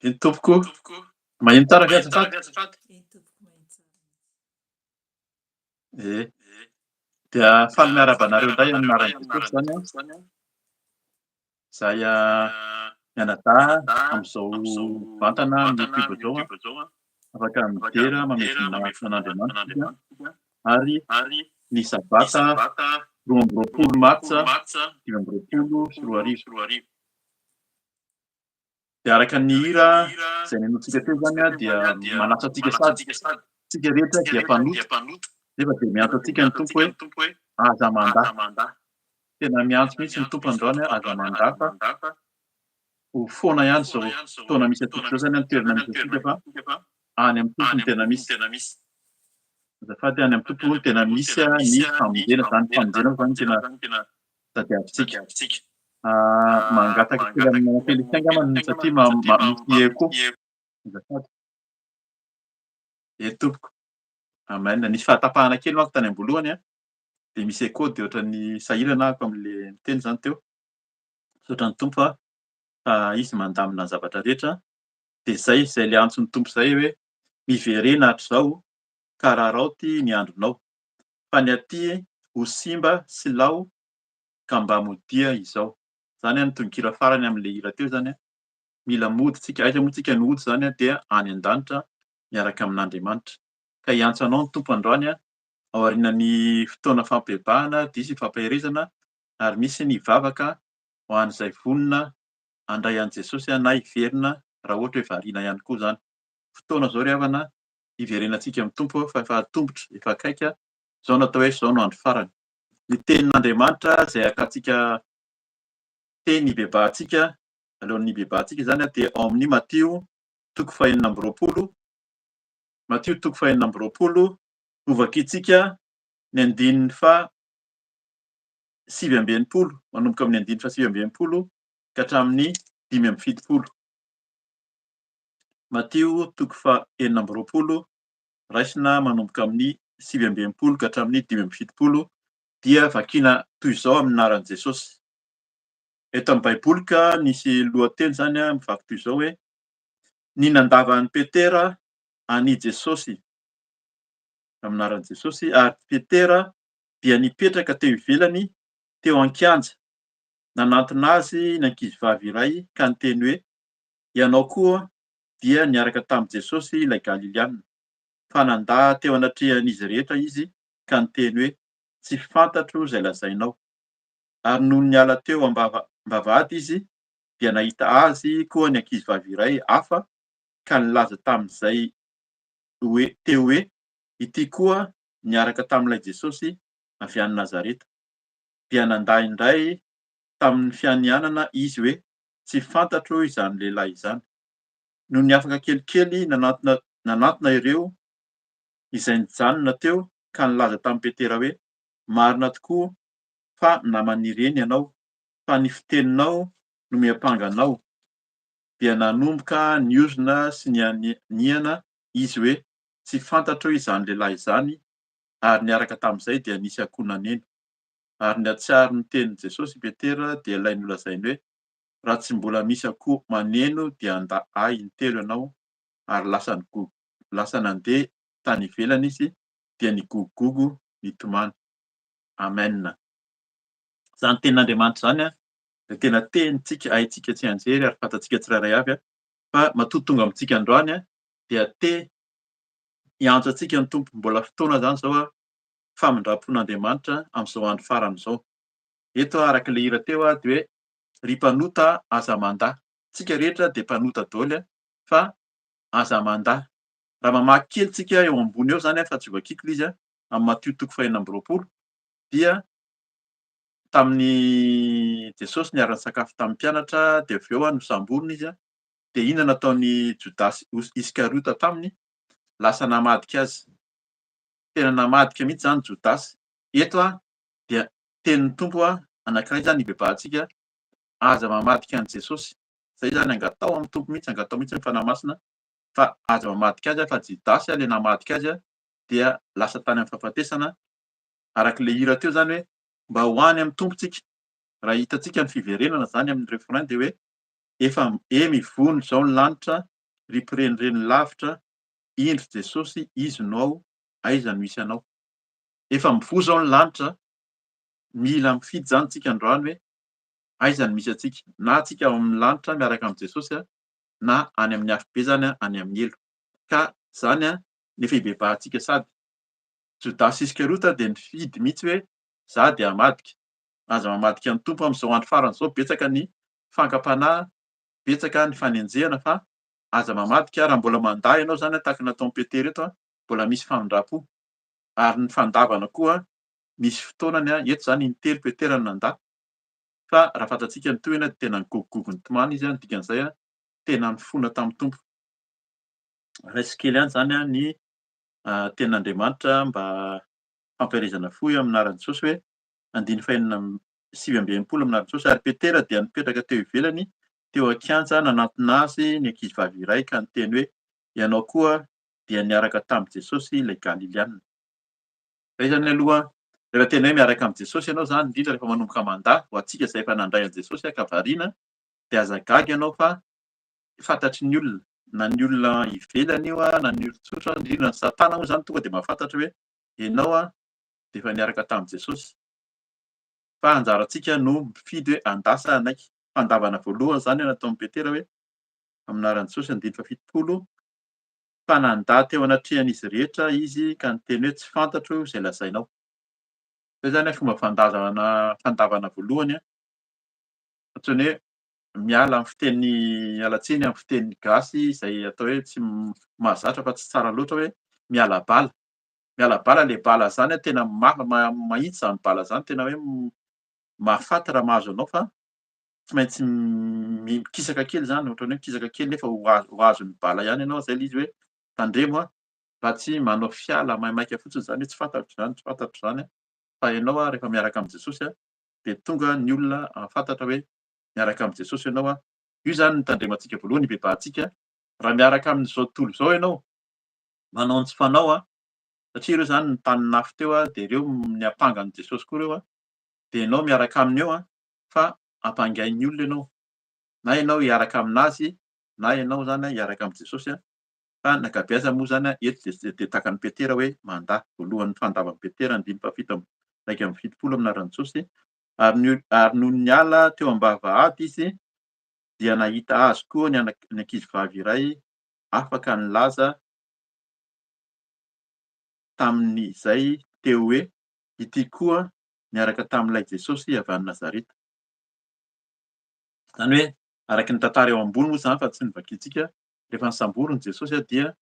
Iny tompoko magnino tsara ve azafady? Dia faly miarahaba anareo indray amin'ny anaran'i Jesosy zany a. Zahay mianadahy am'izao vantana amin'ny YouTube zao a, afaka midera mamehy voninahitra an'Andriamanitra isika ary ny sabata 12 Martsa 2024. Dia araka ny hira izay niainoantsika teo zany a dia manasa antsika sady tsika rehetra dia mpanoto nefa de miantso antsika ny tompo hoe aza mandahy. Tena miantso mihitsy ny tompo androany a aza mandahy fa ho foana ihany zao fotoana misy antsika zao zany a, ny toerana misy antsika fa any amin'ny tompo ny tena misy. Azafady any amin'ny tompo no tena misy a ny famonjena zany, famonjena zany tena tadiavintsika. Mangataka kely amin'ny anankely angambany satria misy écho. Azafady. Tompoko. Amen. Nisy fahatapahana kely manko tany am-boalohany a, de misy écho de ohatran'ny sahirana ahako am'le miteny zany teo. Misaotra ny tompo fa izy mandamina ny zavatra rehetra. De zay le antson'ny tompo zay hoe miverena hatrizao ka raraoty ny andronao fa ny aty ho simba sy lao ka mba modia izao. Zany a ny tononkira farany am'le hira teo zany a. Mila mody tsika, aiza moa tsika no ody zany a dia any an-danitra miaraka amin'Andriamanitra. Ka hiantso anao ny tompo androany a ao aorianan'ny fotoana fampibahana disy fampaherezana ary misy ny vavaka ho an'izay vonona handray an'i Jesosy na hiverina raha ohatra hoe variana ihany koa zany. Fotoana zao ry havana hiverenantsika amin'ny tompo fa efa atombotra, efa akaiky a, zao no atao hoe zao no andro farany. Ny tenin'Andriamanitra zay akantsika teny hibebahantsika alohan'ny hibebahantsika zany a dia ao amin'ny Matteo 5:20. Matteo 5:20 no vakiantsika ny andininy fa 7:20 manomboka amin'ny andininy fa 7:20 ka hatramin'ny 5:70. Matteo 5:20 raisina manomboka amin'ny 7:20 ka hatramin'ny 5:70 dia vakiana toy izao amin'ny anaran'i Jesosy. Eto amin'ny baiboly ka nisy lohateny zany a mivaky toy izao hoe ny nandavan'i Petera an'i Jesosy amin'ny anaran'i Jesosy ary Petera dia nipetraka teo ivelany teo an-kianja. Nanantona azy ny ankizivavy iray ka niteny hoe ianao koa dia niaraka tamin'i Jesosy ilay Galiliana. Fa nandà teo anatrehan'izy rehetra izy ka niteny hoe tsy fantatro izay lazainao. Ary noho niala teo am-bavahady izy dia nahita azy koa ny ankizivavy iray hafa ka nilaza tamin'izay teo hoe ity koa niaraka tamin'ilay Jesosy avy any Nazareta. Dia nandà indray tamin'ny fianihanana izy hoe tsy fantatro izany lehilahy izany. Noho ny afaka kelikely nanantona ireo izay nijanona teo ka nilaza tamin'i Petera hoe, marina tokoa fa naman'ireny ianao, fa ny fiteninao no miampanga anao. Dia nanomboka niozona sy niana izy hoe tsy fantatro izany lehilahy izany, ary niaraka tamin'izay dia nisy ankonanena. Ary niatsiaro ny tenin'i Jesosy Petera dia ilay nolazainy hoe, raha tsy mbola misy akoho maneno dia ahy intelo ianao, ary lasa nandeha tany ivelany izy dia nigogogogo nitomany. Amen. Zany tenin'Andriamanitra zany dia tena tenintsika haintsika tsy anjery ary fantatsika tsirairay avy fa matoa tonga amintsika androany dia hiantso antsika ny Tompo. Mbola fotoana zany zao famindram-pon'Andriamanitra amin'izao andro farany izao. Eto arak'ilay hira teo dia hoe ry mpanota aza mandà. Tsika rehetra dia mpanota daholo fa aza mandà. Raha mamaky kely tsika eo ambony eo zany fa tsy voakiko ilay izy amin'ny Matthieu 4:20 dia tamin'ny Jesosy niara nisakafo tamin'ny mpianatra dia avy eo nosamborina izy dia inona nataon'i Jodasy Iskariota taminy? Lasa namadika azy. Tena namadika mihitsy zany Jodasy. Eto dia tenin'ny Tompo anankiray zany ibebahantsika, aza mamadika an'i Jesosy. Zay zany angatao amin'ny Tompo mihitsy, angatao mihitsy ny fanahy masina fa aza mamadika azy fa Jodasy ilay namadika azy dia lasa tany amin'ny fahafatesana. Arak'ilay hira teo zany hoe mba ho any amin'ny Tompo tsika. Raha hitantsika ny fiverenana zany amin'ny refrain dia hoe efa mivono izao ny lanitra, ry mpirenireny lavitra, indro Jesosy izy no ao, aiza no misy anao. Efa mivoha izao ny lanitra, mila mifidy zany tsika androany hoe aiza no misy antsika, na tsika ao amin'ny lanitra miaraka amin'i Jesosy na any amin'ny hafibe zany any amin'ny elo. Ka zany nefa ibebahantsika sady Jodasy Iskariota dia nifidy mihitsy hoe za dia hamadika. Aza mamadika ny Tompo amin'izao andro farany izao, betsaka ny fankam-panahy, betsaka ny fanenjehana fa aza mamadika raha mbola mandà ianao zany tahaka nataon'i Petera eto mbola misy famindram-po. Ary ny fandavana koa misy fotoanany eto zany intelo Petera no nandà fa raha fantatsika ny tohiny dia tena nigogogogo nitomany izy dikan'izay tena nifono tamin'ny Tompo. Raisy kely ihany zany ny tenin'Andriamanitra mba fampielezana fo eo amin'ny anaran'i Jesosy hoe 5:20 amin'anaran'i Jesosy, ary Petera dia nipetraka teo ivelany teo an-kianja nanantona azy ny ankizivavy iray ka niteny hoe ianao koa dia niaraka tamin'i Jesosy ilay Galiliana. Zay zany aloha rehefa tena hoe miaraka amin'i Jesosy ianao zany indrindra rehefa manomboka mandà ho antsika izay efa nandray an'i Jesosy ka variana dia aza gaga ianao fa fantatry ny olona, na ny olona ivelany io na ny olona tsotra, indrindra ny Satana moa zany tonga dia mahafantatra hoe ianao dia efa niaraka tamin'i Jesosy. Fa anjarantsika no mifidy hoe handasa anaiky. Fandavana voalohany zany nataon'i Petera hoe amin'ny anaran'i Jesosy 5:70 fa nandà teo anatrehan'izy rehetra izy ka niteny hoe tsy fantatro izay lazainao. Zay zany fomba fandavana voalohany ohatran'ny hoe miala amin'ny fiteny miala-tsiny amin'ny fiteny gasy izay atao hoe tsy mahazatra fa tsy tsara loatra hoe miala bala. Miala bala, le bala zany tena mahitsy zany bala zany, tena hoe mahafaty raha mahazo anao fa tsy maintsy mikisaka kely zany, ohatran'ny hoe mikisaka kely nefa ho azon'ny bala ihany ianao. Zay ilay izy hoe tandremo mba tsy manao fiala maimaika fotsiny zany hoe tsy fantatro zany, tsy fantatro zany fa ianao rehefa miaraka amin'i Jesosy dia tonga ny olona mahafantatra hoe miaraka amin'i Jesosy ianao. Io zany no tandremantsika voalohany, ibebahantsika. Raha miaraka amin'izao tontolo izao ianao, manao ny tsy fanao satria ireo zany nitany nafy teo dia ireo niampanga an'i Jesosy koa ireo dia ianao miaraka aminy eo fa hampangainy olona ianao, na ianao hiaraka aminazy na ianao zany hiaraka amin'i Jesosy fa ny ankabeazany moa zany eto dia tahaka an'i Petera hoe mandà. Voalohan'ny fandavan'i Petera 5:70 amin'ny anaran'i Jesosy. Ary noho niala teo am-bavahady izy dia nahita azy koa ny ankizivavy iray afaka nilaza tamin'izay teo hoe ity koa niaraka tamin'ilay Jesosy avy any Nazareta. Zany hoe Araky ny tantara eo ambony moa zany fa tsy ny vakintsika, rehefa nisamborona Jesosy dia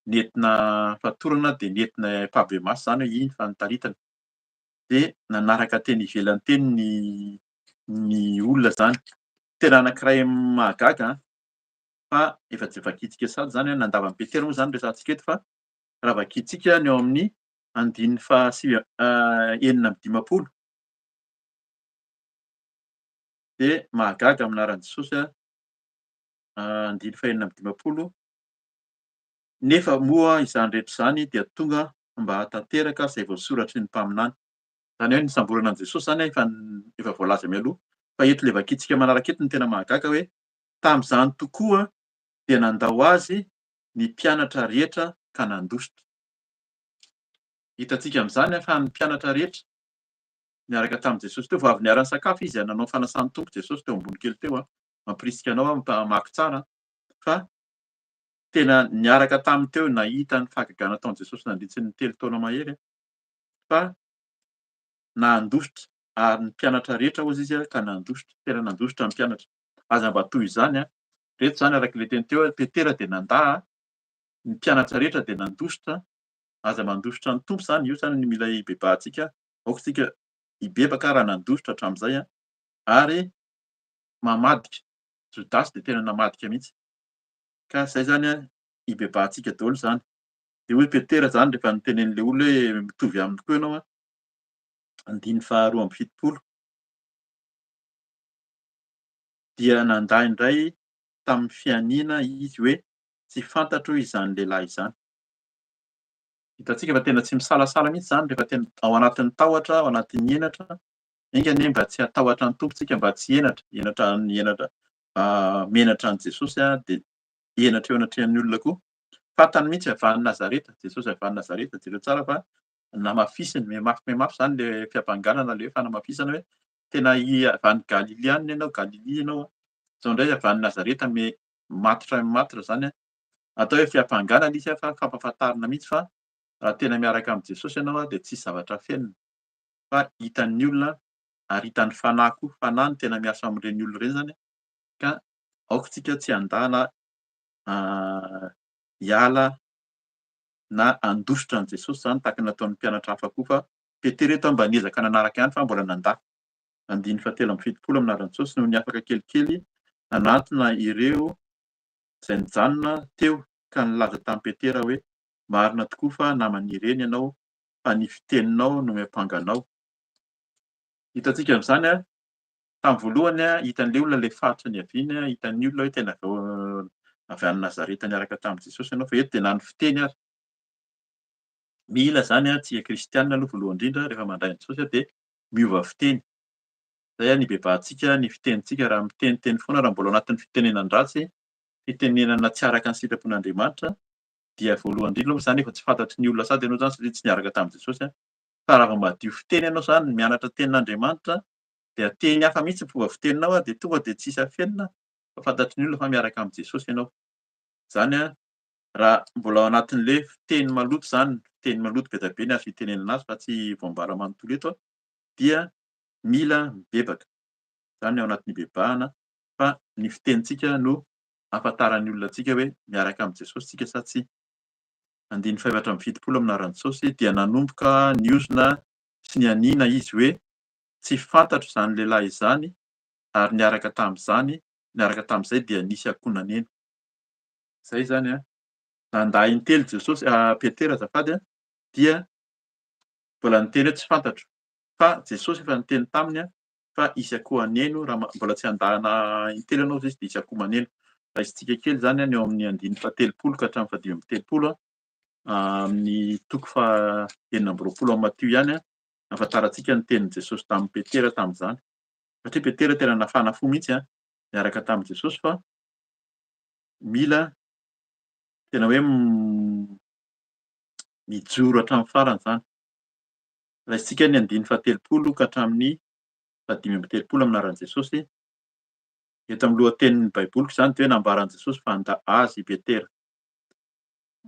nentina fatorana de nentina mpabe maso zany hoe iny fa nitaritana. De nanaraka teny ivelany teny ny olona zany. Tena anankiray mahagaga fa efa tsy vakintsika sady zany nandavan'i Petera moa zany resantsika eto fa raha vakintsika ny eo amin'ny enina amby dimapolo de mahagaga amin'ny anaran'i Jesosy andiny faha enina amby dimapolo. Nefa moa izany rehetra izany dia tonga mba hatanteraka izay voasoratry ny mpaminany. Zany hoe nisamborana an'i Jesosy zany efa voalaza mialoha, fa eto le vakintsika manaraka eto no tena mahagaga hoe tam'izany tokoa dia nandao azy ny mpianatra rehetra ka nandositra. Hitantsika amin'izany fa ny mpianatra rehetra niaraka tamin'i Jesosy teo vao avy niara nisakafo izy nanao fanasany tombo Jesosy teo ambony kely teo mampirisika anao mamaky tsara, fa tena niaraka taminy teo nahita ny fahagagana nataon'i Jesosy nandritsy ny 3 taona mahery fa nandositra ary ny mpianatra rehetra hozy izy ka nandositra, tena nandositra ny mpianatra. Aza mba toy izany reto zany araky le teny teo hoe Petera de nandà, ny mpianatra rehetra de nandositra, aza mandositra ny tompo zany io zany no mila ibebahantsika, aoka tsika hibebaka raha nandositra hatramin'izay ary mamadika. Jodasy de tena namadika mihitsy. Ka zay zany ibebahantsika daholo zany. De hoy Petera zany rehefa nitenen'le olona hoe mitovy aminy koa ianao andiny faharoa amby fitopolo dia nandà indray tamin'ny fianina izy hoe tsy fantatro izany lehilahy izany. Hitantsika fa tena tsy misalasala mihitsy zany rehefa tena ao anatin'ny tahotra, ao anatin'ny henatra, aingany mba tsy hatahotra ny tompontsika mba tsy menatra an' Jesosy de henatra eo anatrehan'ny olona koa. Fantany mihitsy avy any Nazareta, Jesosy avy any Nazareta, jereo tsara fa namafisiny mihamafy zany le fihavanganana le hoe fanamafisana hoe tena avy any Galilea any ianao, Galilea ianao zao indray avy any Nazareta matotra zany atao hoe fihavanganana izy fa fampahafantarana mihitsy fa raha tena miaraka amin' Jesosy ianao de tsisy zavatra fenina, fa hitan'ny olona ary hitan'ny fanahy koa, fanahy no tena miasa amin'ireny olona ireny zany ka aoka tsika tsy handala hiala na handositra an' Jesosy zany tahaka ny nataon'ny mpianatra hafa koa fa Petera eto mba niezaka nanaraka ihany fa mbola nandà. Andiny fahatelo amby fitopolo amin'ny anaran'i Jesosy no niafaka kelikely nanantona ireo izay nijanona teo ka nilaza tamin'i Petera hoe marina tokoa fa naman'ireny ianao fa ny fiteninao no miampanganao. Hitantsika amin'izany tamin'ny voalohany hitan'le olona le faritra niaviany, hitan'ny olona hoe tena avy any Nazareta niaraka tamin'i Jesosy ianao fa eto de na ny fiteny ary. Mila zany tsy kristianina aloha voalohany indrindra rehefa mandray an'i Jesosy de miova fiteny. Zay ny ibebahantsika ny fitenintsika raha miteniteny foana raha mbola ao anatin'ny fitenenan-dratsy, fitenenana tsy araka ny sitrapon'Andriamanitra dia voalohany indrindra moa zany efa tsy fantatry ny olona sasany ianao zany satria tsy niaraka tamin'i Jesosy fa raha vao madio fiteny ianao zany mianatra tenin'Andriamanitra de teny hafa mihitsy ny fomba fiteninao de tonga de tsisy afenina fa fantatry ny olona fa miaraka amin' Jesosy ianao. Zany raha mbola ao anatin'le fiteny maloto zany, fiteny maloto be dia be ny azo itenenana azy fa tsy voambara manontolo eto dia mila mibebaka. Zany ao anatin'ny ibebahana fa ny fitenintsika no ahafantaran'ny olona antsika hoe miaraka amin' Jesosy tsika sa tsia. Andiny fahaefatra amby fitopolo amin'ny anaran'i Jesosy dia nanomboka niozona sy nianiana izy hoe tsy fantatro izany lehilahy izany ary niaraka tamin'izay dia nisy ankonanena. Zay zany nandà intelo Jesosy Petera azafady dia mbola niteny hoe tsy fantatro, fa Jesosy efa niteny taminy fa hisy ankohaneno raha mbola tsy handàna intelo ianao zay izy de hisy ankomaneno. Raisintsika kely zany ny eo amin'ny andiny fahatelopolo ka hatramin'ny fahadimy amby telopolo amin'ny toko faha enina amby roapolo amin'ny Matio ihany ahafantarantsika ny tenin'i Jesosy tamin'i Petera tamin'izany. Satria Petera tena nafana fo mihitsy niaraka tamin'i Jesosy fa mila tena hoe mijoro hatramin'ny farany zany. Raisintsika ny andiny fahatelopolo ka hatramin'ny fahadimy amby telopolo amin'ny anaran'i Jesosy. Eto amin'ny lohatenin'ny baiboliko zany de hoe nambaran'i Jesosy fa handà azy i Petera.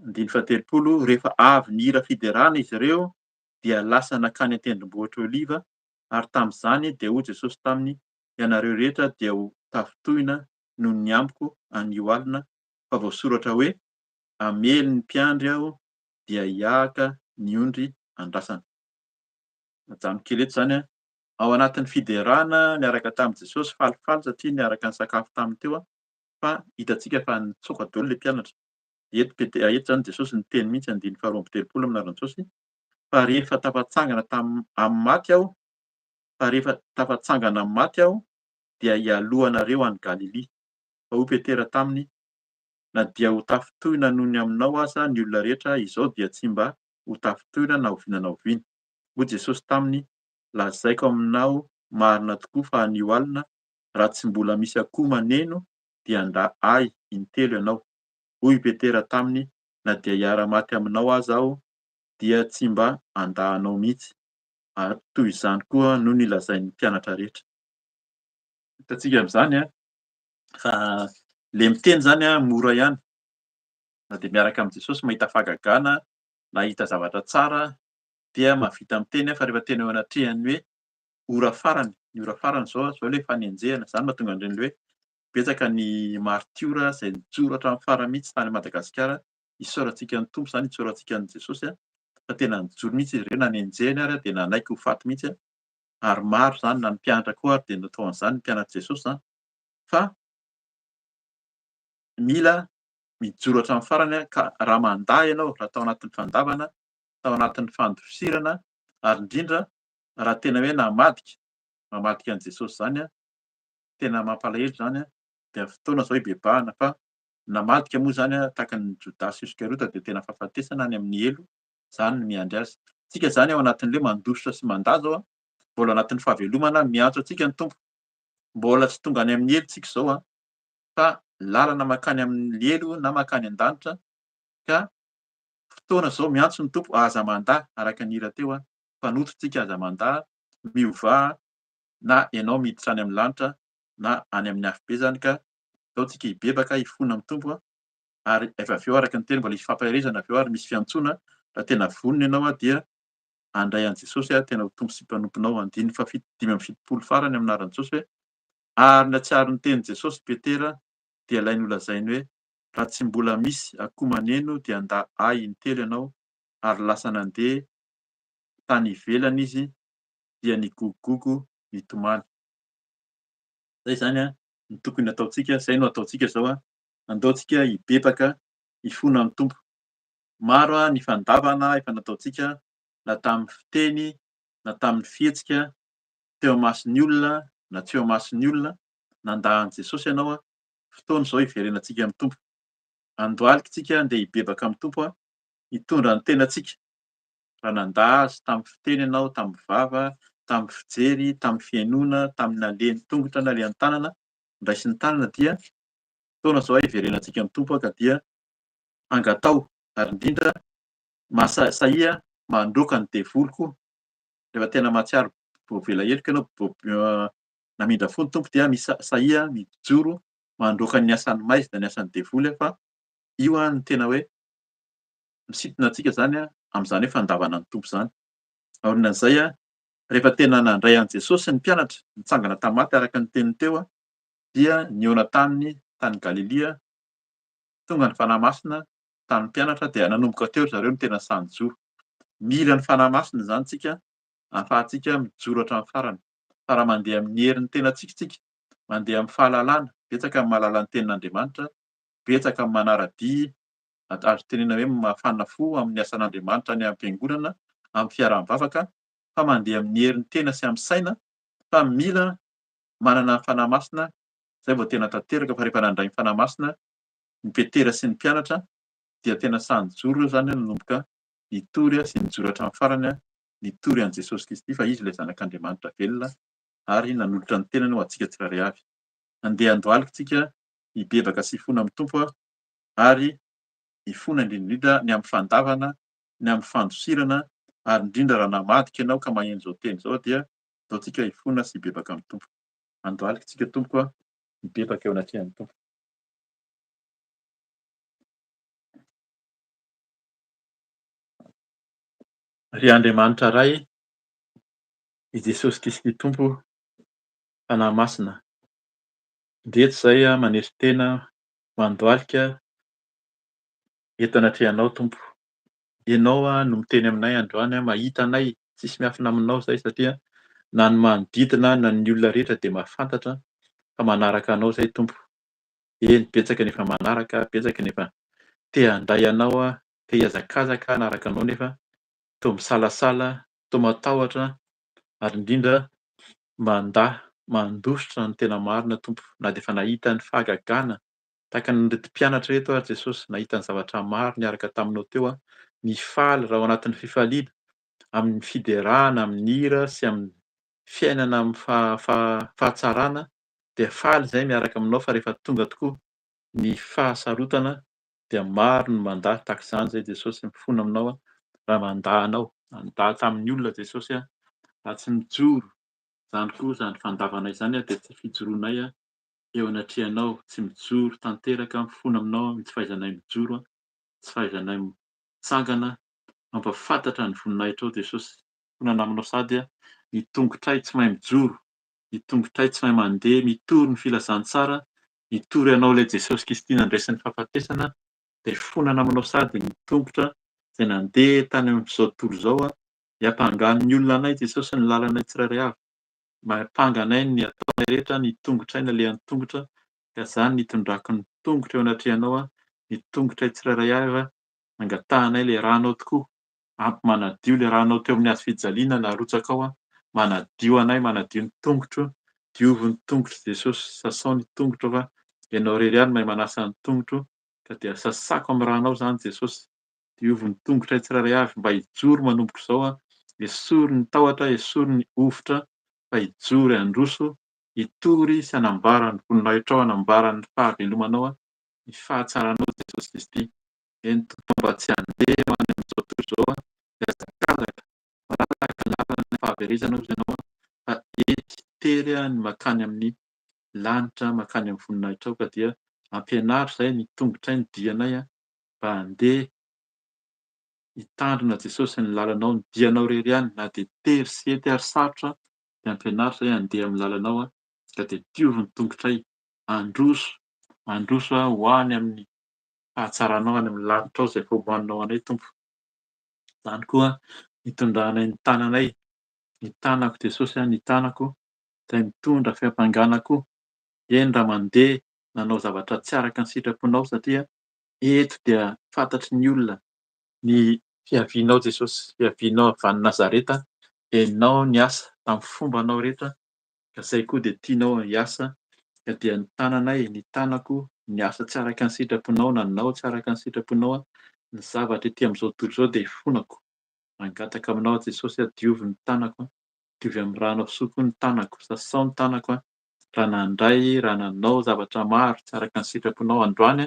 Andiny fahatelopolo rehefa avy nihira fiderana izy ireo dia lasa nakany an-tendrombohitra Oliva ary tamin'izany dia hoy Jesosy taminy ianareo rehetra dia ho tafitohina noho ny ambiko anio alina, fa voasoratra hoe: "Hamely ny mpiandry aho, dia hiahaka ny ondry andrasana." Majano kely eto zany a, ao anatin'ny fiderahana niaraka tamin' Jesosy falifaly satria niaraka nisakafo taminy teo fa hitantsika fa nitsoaka daholo le mpianatra. Eto zany Jesosy niteny mihitsy andiny faharoa amby telopolo amin'aran'ny Jesosy: "Fa rehefa tafatsangana amin'ny maty aho fa rehefa tafatsangana amin'ny maty aho, dia hialoha anareo any Galily." Fa hoy Petera taminy: "Na dia ho tafitohina noho ny aminao aza ny olona rehetra, izao dia tsy mba ho tafitohina na oviana na oviana." Hoy Jesosy taminy: "Lazaiko aminao marina tokoa fa anio alina, raha tsy mbola misy akoho maneno, dia hay intelo ianao." Hoy Petera taminy: "Na dia hiara-maty aminao aza aho, dia tsy mba andahanao mihitsy." Ary toy izany koa no nilazain'ny mpianatra rehetra. Hitantsika amin'izany a, fa le miteny zany a mora ihany, na de miaraka amin' Jesosy mahita fahagagana, mahita zavatra tsara, dia mahavita miteny fa rehefa teny eo anatrehany hoe ora farany, ny ora farany zao le fanenjehana, zany mahatonga an'ireny hoe betsaka ny martiora zay nijoro hatramin'ny farany mihitsy tany Madagasikara, isaorantsika ny Tompo zany, itsorantsika an'i Jesosy a, fa tena nijoro mihitsy izy ireo nanenjehany ary de nanaiky ho faty mihitsy a, ary maro zany na ny mpianatra koa ary de natao an'izany ny mpianatra Jesosy zany, fa mila mijoro hatramin'ny farany a, ka raha mandà ianao, raha tao anatin'ny fandavana, tao anatin'ny fandosirana, ary indrindra raha tena hoe mamadika an'i Jesosy zany a, tena mampalahelo zany a, de fotoana zao ibebahana fa namadika moa zany a tahaka ny Jodasy Iskariota de tena fahafatesana any amin'ny elo, zany no miandry azy. Tsika zany ao anatin'le mandositra sy mandà zao a, mbola anatin'ny fahavelomana miantso antsika ny Tompo. Mbola tsy tonga any amin'ny elo tsika zao a, fa lalana makany amin'ny elo na makany an-danitra, ka fotoana zao miantso ny Tompo, aza mandà araka ny hira teo a, "Fanoto tsika aza mandà, miovà, na ianao miditra any amin'ny lanitra na any amin'ny hafi be zany ka zao tsika hibebaka hifono amin'ny Tompo a." Ary efa avy eo araka ny teny mbola hisy fampielezana avy eo ary misy fiantsoana, raha tena vonona ianao a dia handray an'i Jesosy a, tena ho Tompo sy mpanomponao. Andiny dimy amby fitopolo farany amin'anaran'i Jesosy hoe: "Ary natsiaro ny tenin' Jesosy Petera, dia ilainy ho lazainy hoe: raha tsy mbola misy akoho maneno, dia hay intelo ianao." Ary lasa nandeha tany ivelany izy, dia nigogogogo nitomany. Zay zany a ny tokony ataontsika, zay no ataontsika zao a, andao tsika hibebaka hifono amin'ny Tompo. Maro a ny fandavana efa nataontsika, na tamin'ny fiteny, na tamin'ny fihetsika, teo amason'ny olona na tsy eo amason'ny olona, nandà an'i Jesosy ianao a, fotoana zao hiverenantsika amin'ny Tompo. Andohalika tsika andeha hibebaka amin'ny Tompo a, hitondra ny tenantsika. Raha nandà azy tamin'ny fiteny ianao, tamin'ny vava, tamin'ny fijery, tamin'ny fihainoana, tamin'ny nalehan'ny tongotra, nalehan'ny tanana, niraisin'ny tanana, dia fotoana zao hiverenantsika amin'ny Tompo a, ka dia angatao, ary indrindra sahia mandroaka ny devoly koa. Rehefa tena mahatsiaro voavela heloka ianao, namindra fo ny Tompo, dia sahia mijoro mandroaka ny asan'ny maizina, ny asan'ny devoly a, fa io a no tena hoe misintona antsika zany a, amin'izany hoe fandavana ny Tompo zany. Aorian'izay a, rehefa tena nandray an'i Jesosy ny mpianatra, nitsangana tamaty araka ny teniny teo a, dia nihaona taminy tany Galilea, tonga ny fanahy masina tamin'ny mpianatra, dia nanomboka teo ry zareo no tena samy joro. Mila ny fanahy masina zany tsika, ahafahantsika mijoro hatramin'ny farany. Fa raha mandeha amin'ny herin'ny tenantsika tsika, mandeha amin'ny fahalalàna, betsaka ny mahalala ny tenin'Andriamanitra, betsaka ny manara-dia, azo tenena hoe mafana fo amin'ny asan'Andriamanitra any am-piangonana, amin'ny fiaraham-bavaka, fa mandeha amin'ny herin'ny tena sy amin'ny saina, fa mila manana ny fanahy masina. Zay vao tena tanteraka, fa rehefa nandray ny fanahy masina ny Petera sy ny mpianatra, dia tena samy joro ireo zany a, nanomboka nitory a sy nijoro hatramin'ny farany a, nitory an'i Jesosy Kristy, fa izy ilay zanak'Andriamanitra velona ary nanolotra ny tenany ho antsika tsirairay avy. Andeha handohalika tsika hibebaka sy hifono amin'ny Tompo a, ary hifono indrindra ny amin'ny fandavana, ny amin'ny fandosirana, ary indrindra raha namadika ianao ka maheno zao teny zao, dia ataontsika hifono sy hibebaka amin'ny Tompo. Andohalika tsika tompoko a, hibebaka eo anatrehan'ny Tompo. Ry Andriamanitra ray, i Jesosy Kristy Tompo, fanahy masina, Ndreto zahay manesy tena mandohalika eto anatrehanao Tompo. Ianao no miteny aminay androany mahita anay, tsisy miafina aminao zahay satria na ny manodidina na ny olona rehetra dia mahafantatra fa manaraka anao zahay Tompo. Eny betsaka ny efa manaraka, betsaka ny efa te handray anao te hiazakazaka hanaraka anao nefa toa misalasala, toa matahotra ary indrindra mandositra ny tena marina Tompo. Na dia efa nahita ny fahagagana tahaka an'ireto mpianatra reto aho Jesosy, nahita ny zavatra maro niaraka taminao teo nifaly raha ao anatin'ny fifaliana, amin'ny fiderahana, amin'ny hira sy amin'ny fiainana amin'ny fahatsarana dia faly izahay miaraka aminao fa rehefa tonga tokoa ny fahasarotana dia maro ny mandahy tahaka izany izahay Jesosy, mifono aminao raha mandahy anao, mandahy tamin'ny olona Jesosy raha tsy mijoro izany koa izany fandavanay izany dia tsy fijoroanay eo anatrehanao, tsy mijoro tanteraka, mifono aminao, tsy fahaizanay mijoro, tsy fahaizanay mitsangana, mampahafantatra ny voninahitra ao Jesosy. Fonana aminao sady ny tongotray tsy mahay mijoro, ny tongotray tsy mahay mandeha mitory ny filazantsara, mitory anao ilay Jesosy Kristy nandresy ny fahafatesana dia fonana aminao sady ny tongotra izay nandeha tany amin'izao tontolo izao hiampangano ny olona anay Jesosy ny lalanay tsirairay avy. Mampanga anay ny ataonay rehetra, ny tongotray ny alehan'ny tongotra, ka izany nitondrako ny tongotra eo anatrehanao ny tongotray tsirairay avy mangatahanay ilay ranao tokoa, ampy manadio ilay ranao teo amin'ny hazofijaliana narotsaka ao manadio anay, manadio ny tongotro, diovy ny tongotro Jesosy, sasao ny tongotro fa ianao irery ihany mahay manasa ny tongotro, ka dia sasako amin'ny ranao izany Jesosy, diovy ny tongotray tsirairay avy mba hijoro manomboka izao esory ny tahotra, esory ny ovitra, fa hijoro handroso, hitory sy hanambara ny voninahitra ao, hanambara ny fahavelomanao ny fahatsaranao Jesosy Kristy. Eny Tompo mba tsy handeha ho any amin'izao tontolo izao hiazakazaka, manaraka ny lalana fahaverezana hozy ianao fa ety tery ny mankany amin'ny lanitra, mankany amin'ny voninahitra ao, ka dia ampianaro izahay ny tongotray, ny dianay mba handeha hitandrina Jesosy ny lalanao, ny dianao irery ihany na dia tery sy ety ary sarotra dia ampianaro izahay handeha amin'ny lalanao ka dia diovy ny tongotray, handroso, handroso ho any amin'ny fahatsaranao, any amin'ny lanitra ao izay efa omaninao anay Tompo. Izany koa hitondrahanay ny tananay, ny tanako Jesosy ny tanako izay mitondra fihampanganako, eny raha mandeha nanao zavatra tsy araka ny sitraponao satria eto dia fantatry ny olona ny fiavianao Jesosy, fiavianao avy any Nazareta, ianao niasa tamin'ny fombanao rehetra ka izay koa dia tianao hiasa, ka dia ny tananay, ny tanako niasa tsy araka ny sitraponao, nanao tsy araka ny sitraponao ny zavatra etỳ amin'izao tontolo izao dia hifonako. Mangataka aminao Jesosy diovy ny tanako, diovy amin'ny ranao soa koa ny tanako, sasao ny tanako raha nandray, raha nanao zavatra maro tsy araka ny sitraponao androany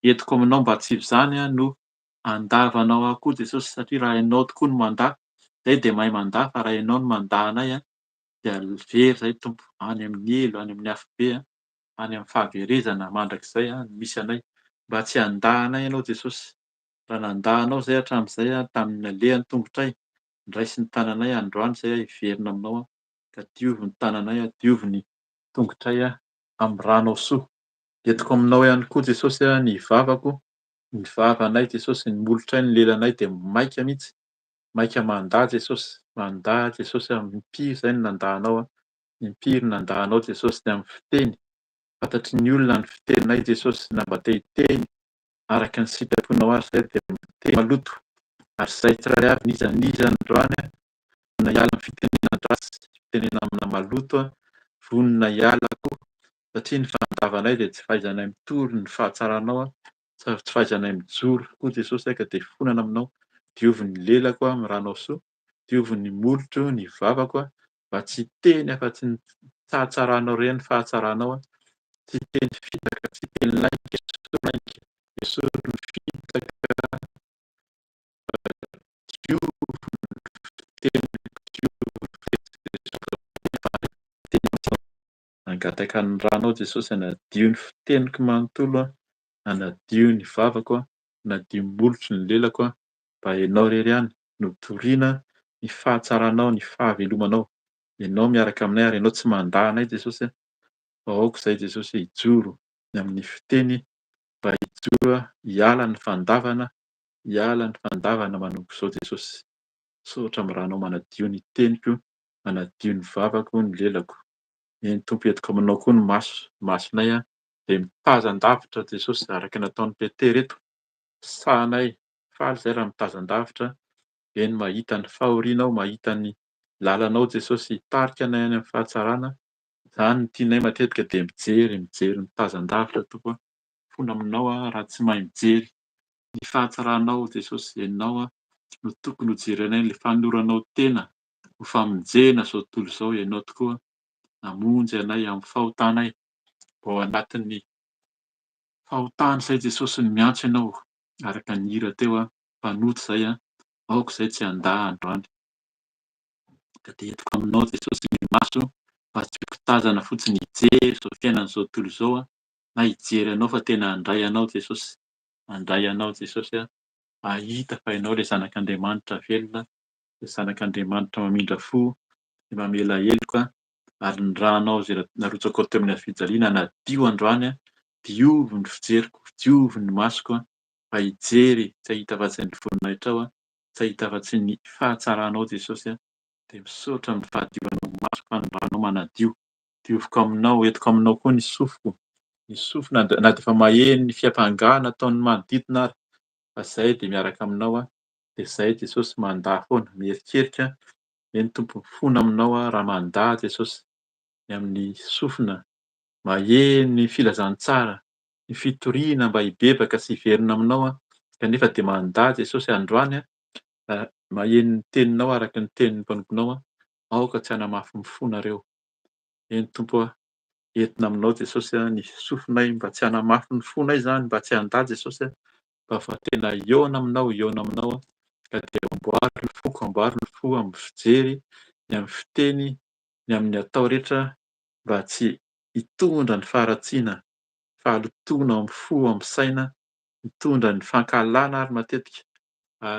entiko aminao mba tsy izany no andavanao aho koa Jesosy satria raha ianao tokoa no mandahy, izahay dia mahay mandahy fa raha ianao no mandahy anay dia very izahay Tompo, any amin'ny elo, any amin'ny afo be, any amin'ny fahaverezana mandrakizay no misy anay. Mba tsy handahy anay ianao Jesosy, raha nandahy anao izahay hatramin'izay tamin'ny alehan'ny tongotray, niraisy ny tananay androany izahay hiverina aminao ka diovy ny tananay, diovy ny tongotray amin'ny ranao soa. Entiko aminao ihany koa Jesosy ny vavako, ny vavanay Jesosy, ny molotray, ny lelanay dia maika mihitsy, maika mandahy Jesosy, mandahy Jesosy mimpiry izay no nandahanao, mimpiry nandahanao Jesosy ny amin'ny fiteny, fantatry ny olona ny fiteninay Jesosy na mba te hiteny araka ny sitraponao ary izahay dia miteny maloto ary izay tsirairay avy n'iza n'iza androany vonona hiala amin'ny fitenenan-drasy, fitenena amina maloto vonona hialako satria ny fandavanay dia tsy fahaizanay mitory ny fahatsaranao tsy fahaizanay mijoro koa Jesosy ka dia fonana aminao, diovy ny lelako amin'ny ranao soa, diovy ny molotro, ny vavako mba tsy hiteny afa-tsy ny tsahatsaranao ireny, ny fahatsaranao tsy hiteny fitaka, tsy hiteny laika, laika, esoriny fitaka, diovy nangataka ny ranao Jesosy hanadio ny fiteniko manontolo, hanadio ny vavako, hanadio ny molotro, ny lelako mba ianao irery ihany no toriana ny fahatsaranao, ny fahavelomanao. Ianao miaraka aminay ary ianao tsy mandahy anay Jesosy. Aoka izay Jesosy hijoro ny amin'ny fiteny mba hijoro hiala ny fandavana, hiala ny fandavana manomboka izao Jesosy. Misaotra amin'ny ranao manadio ny teniko, manadio ny vavako, ny lelako. Eny Tompo entiko aminao koa ny masonay dia mitazan-davitra Jesosy araka ny nataon'i Petera eto. Sahanay faly izay raha mitazan-davitra, eny mahita ny fahoriana aho, mahita ny lalanao Jesosy, hitarika anay any amin'ny fahatsarana. Izany no tianay matetika dia mijery, mijery mitazan-davitra Tompo a. Fony aminao raha tsy mahay mijery ny fahatsaranao Jesosy. Ianao no tokony ho jerenay ilay fanoranao tena, ho famonjena izao tontolo izao. Ianao tokoa hamonjy anay amin'ny fahotanay. Ao anatin'ny fahotana izay Jesosy no miantso ianao araka ny hira teo mpanoto izay aoka izay tsy handà androany. Ka dia entiko aminao Jesosy ny maso mba tsy ho tazana fotsiny hijery izao fiainan'izao tontolo izao na hijery anao fa tena handray anao Jesosy. Handray anao Jesosy hahita fa ianao ilay zanak'Andriamanitra velona, ilay zanak'Andriamanitra mamindra fo, dia mamela heloka ary ny ranao izay narotsaka ao teo amin'ny hazofijaliana nadio androany. Diovy ny fijeriko, diovy ny masoko mba hijery, tsy hahita afa-tsy ny voninahitra ao, tsy hahita afa-tsy ny fahatsaranao Jesosy. Dia misaotra amin'ny fahadiovanao masoko fa ny ranao manadio. Dioviko aminao, entiko aminao koa ny sofiko. Ny sofina na dia efa maheno ny fiampangahana ataon'ny manodidina ary, fa izay dia miaraka aminao dia izay Jesosy mandà foana. Mierikerika eny Tompo, fony aminao raha mandà Jesosy ny amin'ny sofina. Maheno ny filazantsara, ny fitoriana mba hibebaka sy hiverina aminao kanefa dia mandà Jesosy androany maheno ny teninao araka ny tenin'ny mpanomponao aoka tsy hanamafy ny fonareo. Eny Tompo entina aminao Jesosy ny sofinay mba tsy hanamafy ny fonay izany, mba tsy handà Jesosy mba fa tena eo aminao ka dia amboary ny foko, amboary ny fo amin'ny fijery, ny amin'ny fiteny, ny amin'ny atao rehetra mba tsy hitondra ny faharatsiana, fahalotona amin'ny fo, amin'ny saina, mitondra ny fankalana ary matetika.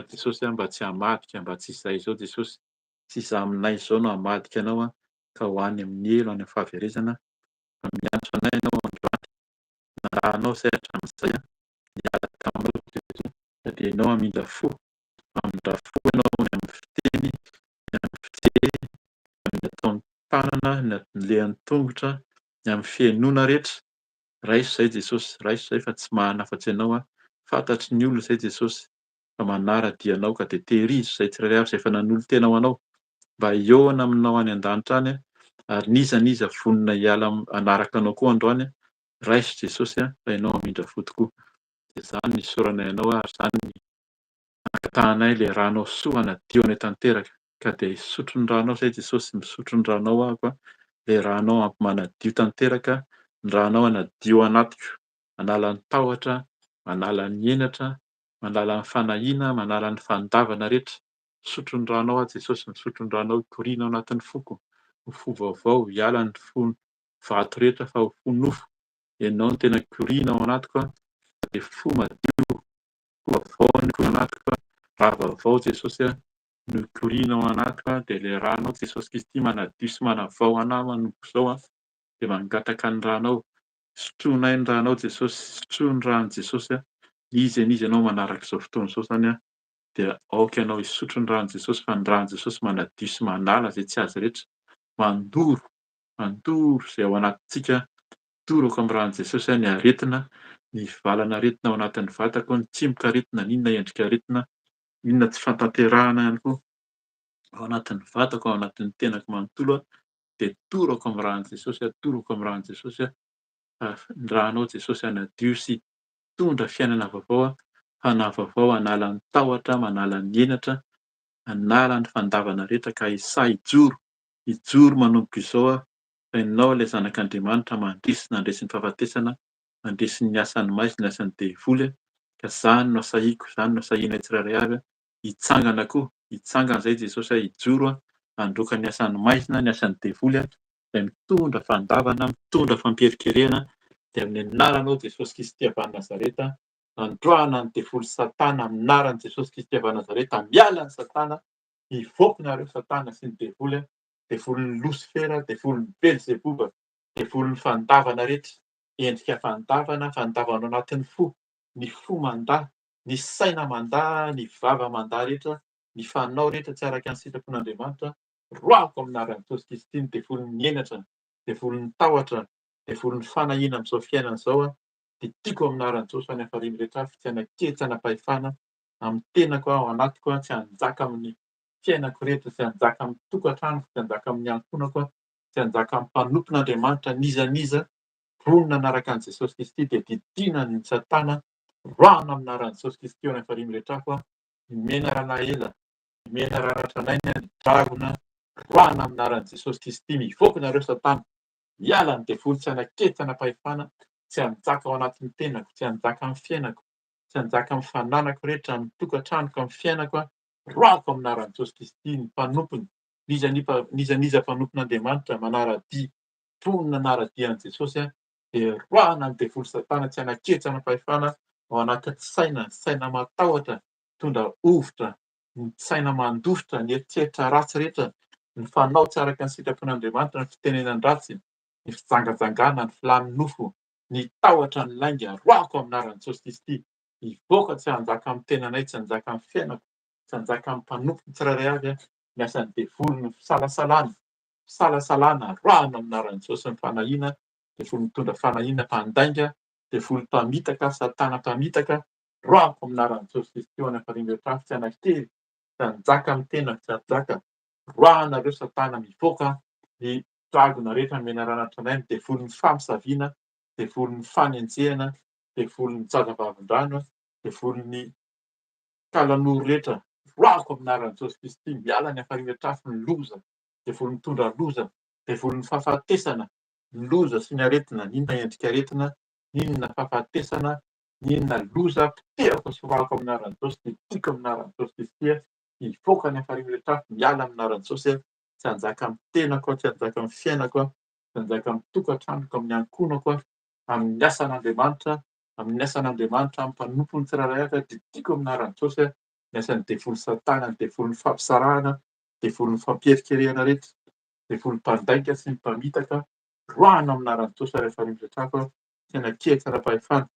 Jesosy mba tsy hamadika, mba tsy izay izao Jesosy. Tsy izaho aminay izao no hamadika anao ka ho any amin'ny elo, any amin'ny fahaverezana. Fa miantso anay ianao androany, nandahanao izay hatramin'izay miaraka aminao Jesosy. Ka dia ianao hamindra fo, mamindra fo ianao ny amin'ny fiteny, ny amin'ny fijery, ny amin'ny ataon'ny tanana, ny lehan'ny tongotra, ny amin'ny fihainoana rehetra. Raiso izay Jesosy, raiso izay fa tsy mahanafa-tsy ianao. Fantatry ny olona izay Jesosy fa manara-dianao ka dia tehirizo izay tsirairay avy izay efa nanolo-tena ho anao mba hiaona aminao any an-danitra any ary n'iza vonona hiala hanaraka anao koa androany. Raiso Jesosy fa ianao hamindra fo tokoa. Dia izany ny isaoranay ianao ary izany ny ankatahanay ilay ranao soa hanadio anay tanteraka. Ka dia hisotro ny ranao izay Jesosy, misotro ny ranao ahako ilay ranao ampy manadio tanteraka, ny ranao hanadio anatiko, manala ny tahotra, manala ny henatra, manala ny fanahiana, manala ny fandavana rehetra. Misotro ny ranao Jesosy, misotro ny ranao hikoriana ao anatin'ny foko. Ho fo vaovao, hiala ny fo vato rehetra fa ho fo nofo. Ianao no tena hikoriana ao anatiko dia fo madio, fo vaovao no hikoriana ao anatiko, rà vaovao Jesosy no hikoriana ao anatiko dia ilay ranao Jesosy Kristy manadio sy manavao anahy manomboka izao dia mangataka ny ranao. Sotroinay ny ranao Jesosy, sotroy ny ran'i Jesosy. Iza ianao manaraka izao fotoana izao izany dia aoka ianao hisotro ny ran'i Jesosy fa ny ran'i Jesosy manadio sy manala izay tsy azy rehetra. Mandoro, mandoro izay ao anatintsika. Doro aoka amin'ny ran'i Jesosy ny aretina, ny valana aretina ao anatin'ny vatako, ny tsimoka aretina, n'inona endrika aretina, inona tsy fahatanterahana ihany koa ao anatin'ny vatako, ao anatin'ny tenako manontolo dia toro aoka amin'ny ran'i Jesosy, toro aoka amin'ny ran'i Jesosy. Ny ranao Jesosy hanadio sy hitondra fiainana vaovao, fanahy vaovao, hanala ny tahotra, manala ny henatra, hanala ny fandavana rehetra ka hisaha hijoro, hijoro manomboka izao fa ianao ilay zanak'Andriamanitra mandrisy, nandresy ny fahafatesana, nandresy ny asany maizina, ny asany devoly ka izany no asahiko, izany no asahianay tsirairay avy hitsangana koa, hitsangana izay Jesosy hijoro handroaka ny asany maizina, ny asany devoly izay mitondra fandavana, mitondra fampierikerena. Dia amin'ny anaranao Jesosy Kristy avy any Nazareta androana ny devoly Satana, amin'ny anaran'i Jesosy Kristy avy any Nazareta miala ny Satana, hivoaka nareo Satana sy ny devoliny Lusifera, devolin'ny Belzebuba. devoly ny fandavana rehetra, endrika fandavana, fandavana ao anatin'ny fo. Ny fo mandà, ny saina mandà, ny vava mandà rehetra, ny fanao rehetra tsy araka ny sitrapon'Andriamanitra, roahako amin'anaran'i Jesosy Kristy ny devoly ny henatra, devoly ny tahotra, devoly ny fanahina am'zao fiainana zao de tiako amin'anaran'i Jesosy any afarimy rehetra avy tsy hanaketsy hanapahefana am'tenako ao anatiko tsy hanjaka amin'ny fiainako rehetra, tsy hanjaka amin'ny tokantranoko, tsy hanjaka amin'ny ankonako tsy hanjaka amin'ny mpanompon'Andriamanitra nizaniza, vonona anaraka an'i Jesosy Kristy de didina ny satana, roahana amin'anaran'i Jesosy Kristy ao any afarimy rehetra afo nomena ranahela, nomena raratranainy ny dragona, roahana amin'anaran'i Jesosy Kristy, mivoaka nareo satana, miala ny devoly tsy hanaketsy hanapahefana, tsy hanjaka ao anatin'ny tenako, tsy hanjaka amin'ny fiainako, tsy hanjaka amin'ny fananako rehetra, amin'ny tokantranoko, amin'ny fiainako roahako amin'anaran'i Jesosy Kristy ny mpanompony, nizaniza mpanompon'Andriamanitra manara-dia, vonona anara-dian'i Jesosy de roahana ny devoly satana tsy hanaketsy hanapahefana ao anatin'ny saina, saina matahotra, mitondra ovitra, ny saina mandofotra, ny eritreritra ratsy rehetra, ny fanao tsy araka ny sitrapon'Andriamanitra, ny fitenenany ratsy, ny fijangajangana, ny filàn'ny nofo, ny tahotra, ny lainga, roahako amin'anaran'i Jesosy Kristy. Mivoaka tsy hanjaka amin'ny tenanay, tsy hanjaka amin'ny fiainako, tsy hanjaka amin'ny mpanompony tsirairay avy ny asan'ny devoly ny fisalasalana, fisalasalana, roahana amin'anaran'i Jesosy ny fanahina, devoly mitondra fanahina mpandainga, devoly mpamitaka, satana mpamitaka, roahako amin'anaran'i Jesosy Kristy ao any afarimy rehetra avy tsy hanakely, tsy hanjaka amin'ny tenako, tsy hanjaka, roahanareo satana, mivoaka ny dragona rehetra nomena raratranainy, devoly ny famosavina, devoly ny fanenjehana, devoly ny jajavavin-drano, devoly ny kalan'olo rehetra, roahako amin'anaran'i Jesosy Kristy, miala any afarimy rehetra afo ny loza, devoly mitondra loza, devoly ny fahafatesana, ny loza sy ny aretina, n'inona endrika aretina, n'inona fahafatesana, n'inona loza, potehako sy roahako amin'anaran'i Jesosy, de tiako amin'anaran'i Jesosy Kristy mivoaka any afarimy rehetra afo, miala amin'anaran'i Jesosy tsy hanjaka amin'ny tenako, tsy hanjaka amin'ny fiainako, tsy hanjaka amin'ny tokantranoko, amin'ny ankonako, amin'ny asan'Andriamanitra, amin'ny asan'Andriamanitra, amin'ny mpanompony tsirairay avy de tiako amin'anaran'i Jesosy ny asan'ny devoly satana, ny devoly fampisarahana, devoly ny fampierekerehana rehetra, devoly mpandainga sy ny mpamitaka, roahana amin'anaran'i Jesosy ary afarimy rehetra afo tsy hanaketsy hanapahefana.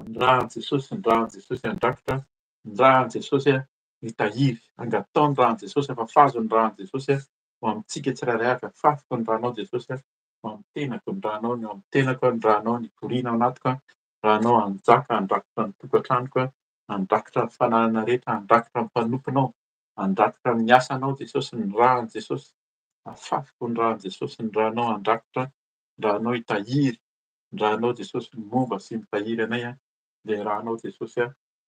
Ny rahan'i Jesosy, ny rahan'i Jesosy andrakotra, ny rahan'i Jesosy mitahiry, angatao ny rahan'i Jesosy, afafazo ny rahan'i Jesosy ho amintsika tsirairay avy, afafako ny ranao Jesosy ho amin'ny tenako, ny ranao ny amin'ny tenako, ny ranao nitoriana ao anatiko, ranao hanjaka, handrakotra ny tokantranoko, handrakotra ny fanahana rehetra, handrakotra ny mpanomponao, handrakotra ny asanao Jesosy, ny rahan'i Jesosy, afafako ny rahan'i Jesosy, ny ranao handrakotra, ny ranao hitahiry, ny ranao Jesosy momba sy mitahiry anay le ranao Jesosy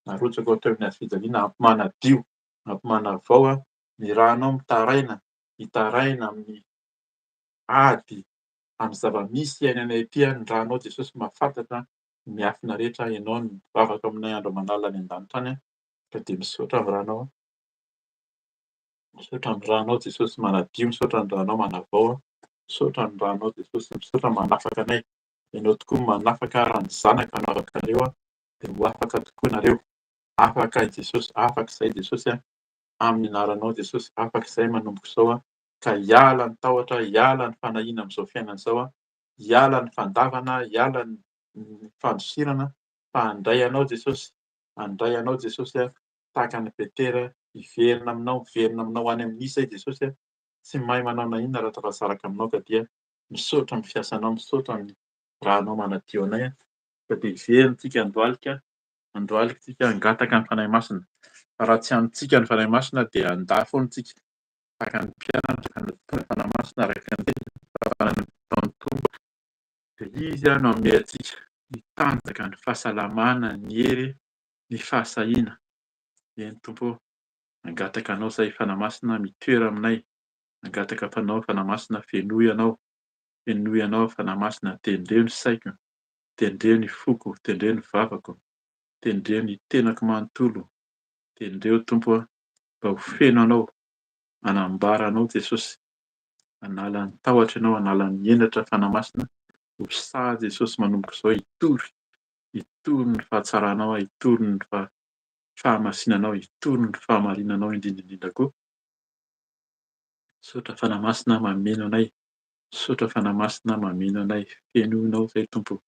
narotsaka ohatra amin'ny hazofijaliana, ampy mana vao ny ranao mitaraina, hitaraina amin'ny ady, amin'ny zava-misy iainanay ety, ny ranao Jesosy mahafantatra ny miafina rehetra ianao no mivavaka aminay andro aman'alina any an-danitra any ka de misaotra amin'ny ranao, misaotra amin'ny ranao Jesosy manadio, misaotra ny ranao manavao, misaotra ny ranao Jesosy, misaotra manafaka anay, ianao tokoa manafaka raha ny zanaka no afaka anareo de ho afaka tokoa nareo, afaka i Jesosy, afaka izay Jesosy amin'ny anaranao Jesosy, afaka izay manomboka izao ka hiala ny tahotra, hiala ny fanahina am'zao fiainana zao hiala ny fandavana, hiala ny fandosirana fa handray anao Jesosy, handray anao Jesosy tahaka ny Petera, hiverina aminao, miverina aminao any amin'ny nisa i Jesosy tsy mahay manao na inona raha tafasaraka aminao ka dia misaotra amin'ny fiasanao, misaotra ny rahanao manadio anay ka de hiverina tsika androalika tsika hangataka ny fanahy masina, fa raha tsy amintsika ny fanahy masina de handà foana tsika tahaka ny mpianatra ka natokana fanahy masina araka ny tenin'ny fanahy Tompo de izy no hanome antsika ny tanjaka, ny fahasalamana, ny hery, ny fahasahiana. Eny Tompo, hangataka anao zahay fanahy masina mitoera aminay, hangataka fanahy masina fenoy anao fanahy masina, tendreo ny saiko, tendreo ny foko, tendreo ny vavako, tendreo ny tenako manontolo, tendreo Tompo mba ho feno anao, hanambara anao Jesosy, hanala ny tahotra ianao, hanala ny henatra fanahy masina, ho sahy Jesosy manomboka izao hitory ny fahatsaranao, hitory ny fahamasinanao, hitory ny fahamarinanao indrindra indrindra koa. Misaotra fanahy masina mameno anay. Misaotra fanahy masina mameno anay, fienoinao izay Tompo,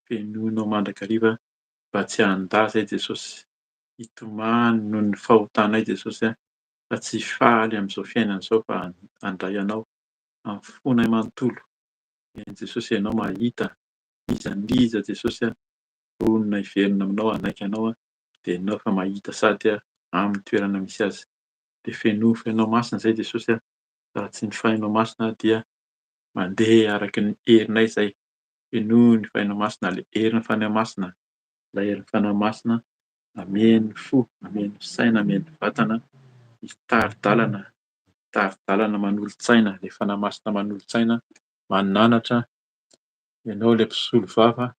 fienoinao mandrakariva mba tsy handà izay Jesosy. Hitomany noho ny fahotanay Jesosy fa tsy hifaly amin'izao fiainana izao fa handray anao amin'ny fonay manontolo. Eny Jesosy ianao mahita iza n'iza Jesosy vonona hiverina aminao hanaiky anao dia ianao fa mahita sady amin'ny toerana misy azy. Dia fienoy fanahy masina izay Jesosy raha tsy ny fanahy masina dia mandeha araky ny herinay izay. Fienoy ny fanahy masina, ilay herin'ny fanahy masina, ilay herin'ny fanahy masina ameno fo, ameno saina, ameno vatana hitary-dalana manolo-tsaina. Ilay fanahy masina manolo-tsaina mananatra ianao ilay mpisolo vava,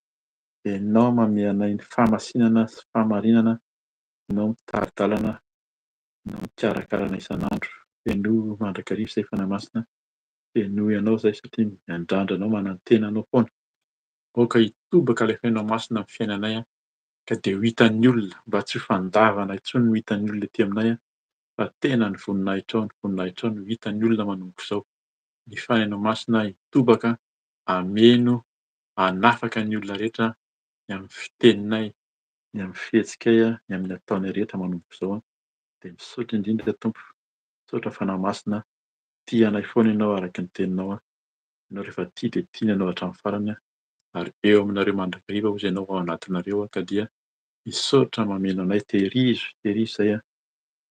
dia ianao manome anay ny famasinana sy fahamarinana, ianao mitary-dalana, ianao mikarakara anay isan'andro. Fienoy mandrakariva izay fanahy masina, fienoy anao izay satria miandrandra anao manantena anao foana. Aoka hitobaka ilay fanahy masina amin'ny fiainanay ka dia ho hitan'ny olona, mba tsy ho fandavana intsony no hitan'ny olona ety aminay fa tena ny voninahitra ao no hitan'ny olona manomboka izao. Ny fanahy masina hitobaka, hameno, hanafaka ny olona rehetra ny amin'ny fiteninay, ny amin'ny fihetsika, ny amin'ny ataonay rehetra manomboka izao. Dia misaotra indrindra Tompo, misaotra fanahy masina, tia anay foana ianao araky ny teninao. Ianao rehefa tia dia tia ianao hatramin'ny farany ary eo aminareo mandrakariva hozy ianao ao anatinareo ka dia misaotra mameno anay, tehirizo izay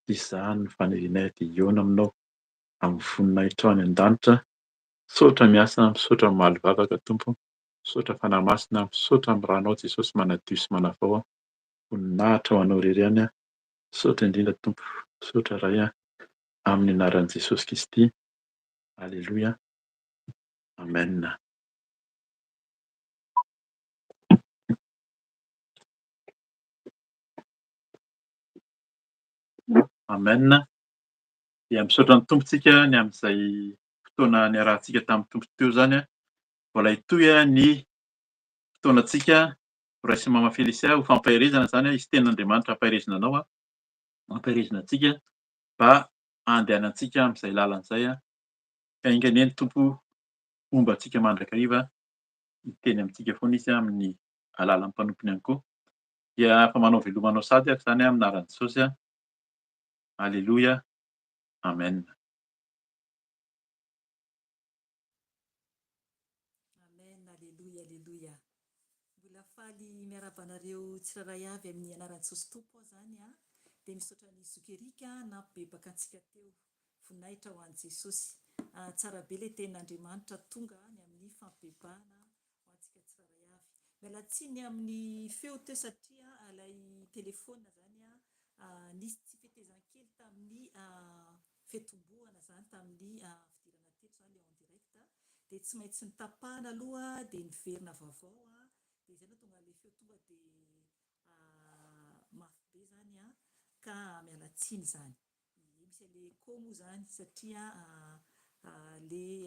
izany ny fanirianay dia hiaona aminao amin'ny voninahitra ao any an-danitra. Misaotra miasa, misaotra mamaly vavaka Tompo, misaotra fanahy masina, misaotra amin'ny ranao Jesosy manadio sy manavao. Voninahitra ho anao irery ihany. Misaotra indrindra Tompo, misaotra Ray amin'ny anaran'i Jesosy Kristy. Aleloia. Amen. Amen. Dia misaotra ny tompontsika ny amin'izay fotoana niarahantsika tamin'ny Tompo teo izany. Mbola hitohy ny fotoanantsika ho Ray sy Mama Felisia ho fampaherezana izany izy tenin'Andriamanitra hampaherezana anao, hampaherezana antsika mba handehanantsika amin'izay lalan'izay. Ka inganeny Tompo omba antsika mandrakariva, hiteny amintsika foana izy amin'ny alalan'ny mpanompony ihany koa. Dia fa manao velomanao sady ary izany amin'ny anaran'i Jesosy. Aleloia. Amen. Amen, aleluia, aleluia. Mbola faly miaraba anareo tsiraray avy amin'ny anaran'i Jesosy Tompo zany dia misaotra ny zokerika nampibebaka antsika teo. Voninahitra ho an'i Jesosy. Tsara be ilay tenin'Andriamanitra tonga ny amin'ny fampibebahana ho antsika tsiraray avy. Miala tsiny amin'ny feo teo satria ilay telefona zany nisy tsy fitaizan-kely tamin'ny fitombohana zany tamin'ny fidirana teto zany ilay en direct dia tsy maintsy nitapahana aloha dia niverina vaovao dia izay no tonga ilay feo tonga dia mafy be zany ka miala tsiny zany. Misy ilay écho moa zany satria ilay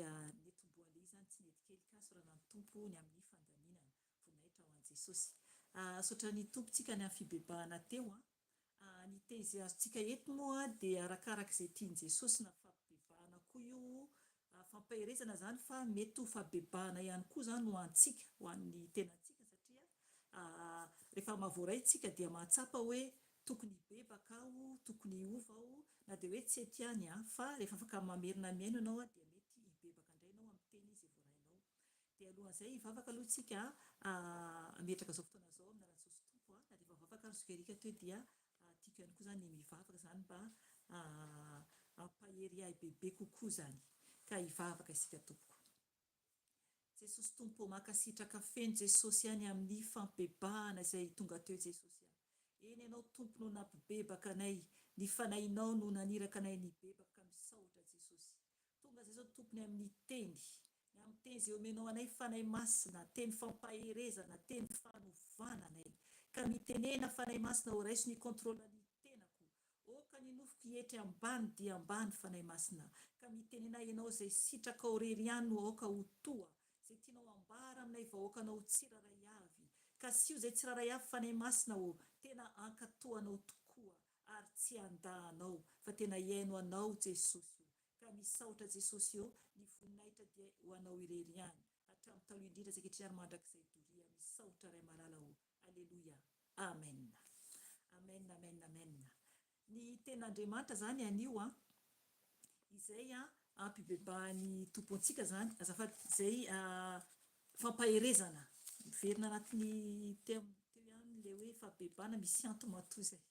netombohan'ilay izy zany tsy nety kely ka sorana ny Tompo ny amin'ny fandaminana. Voninahitra ho an'i Jesosy. Saotra ny tompontsika ny amin'ny fibebahana teo ny teizy azontsika eto moa dia arakarak'izay tian'i Jesosy na fampibebahana koa io fampaherezana zany fa mety ho fabebahana ihany koa zany ho antsika, ho an'ny tenantsika satria rehefa mahavoray tsika dia mahatsapa hoe tokony hibebaka aho, tokony hiova aho na dia hoe tsy etiany fa rehefa afaka mamerina miaino ianao dia mety hibebaka indray ianao amin'ny teny izy vorainao. Dia alohan'izay hivavaka aloha tsika ametraka izao fotoana izao amin'ny anaran'i Jesosy Tompo na dia vavaka ny zokerika teo dia tiako ihany koa zany ny mivavaka zany mba hampahery ahy bebe kokoa zany. Ka hivavaka isika tompoko. Jesosy Tompo mankasitraka feno Jesosy ihany amin'ny fampibebahana izay tonga teo Jesosy. Eny ianao Tompo no nampibebaka anay, ny fanahinao no naniraka anay nibebaka misaotra Jesosy. Tonga izay izao tompony amin'ny teny izay omenao anay fanahy masina, teny fampaherezana, teny fanovana anay. Ka mitenena fanahy masina ho raiso ny kontrolan'ny tenako. Oka ny nofoko hietry ambany dia ambany fanahy masina. Ka mitenena ianao izay sitraka ao rery ihany no aoka ho toa. Izay tianao ambara aminay vahoakanao tsiraray avy. Ka sy io izay tsiraray avy fanahy masina ho tena ankatoanao tokoa ary tsy andahanao fa tena iaino anao Jesosy. Ka misaotra Jesosy io ny voninahitra dia ho anao irery ihany hatramin'ny taloha indrindra izay kehitriny ary mandrakizay doria misaotra ray malala ho. Alleluia. Amen. Amen, amen, amen. Ny ten'Andriamanitra zany anio izay ampibebahan'ny tompontsika zany azafady izay fampaherezana miverina anatin'ny teo ihany le hoe fampibebahana misy anto matoa izay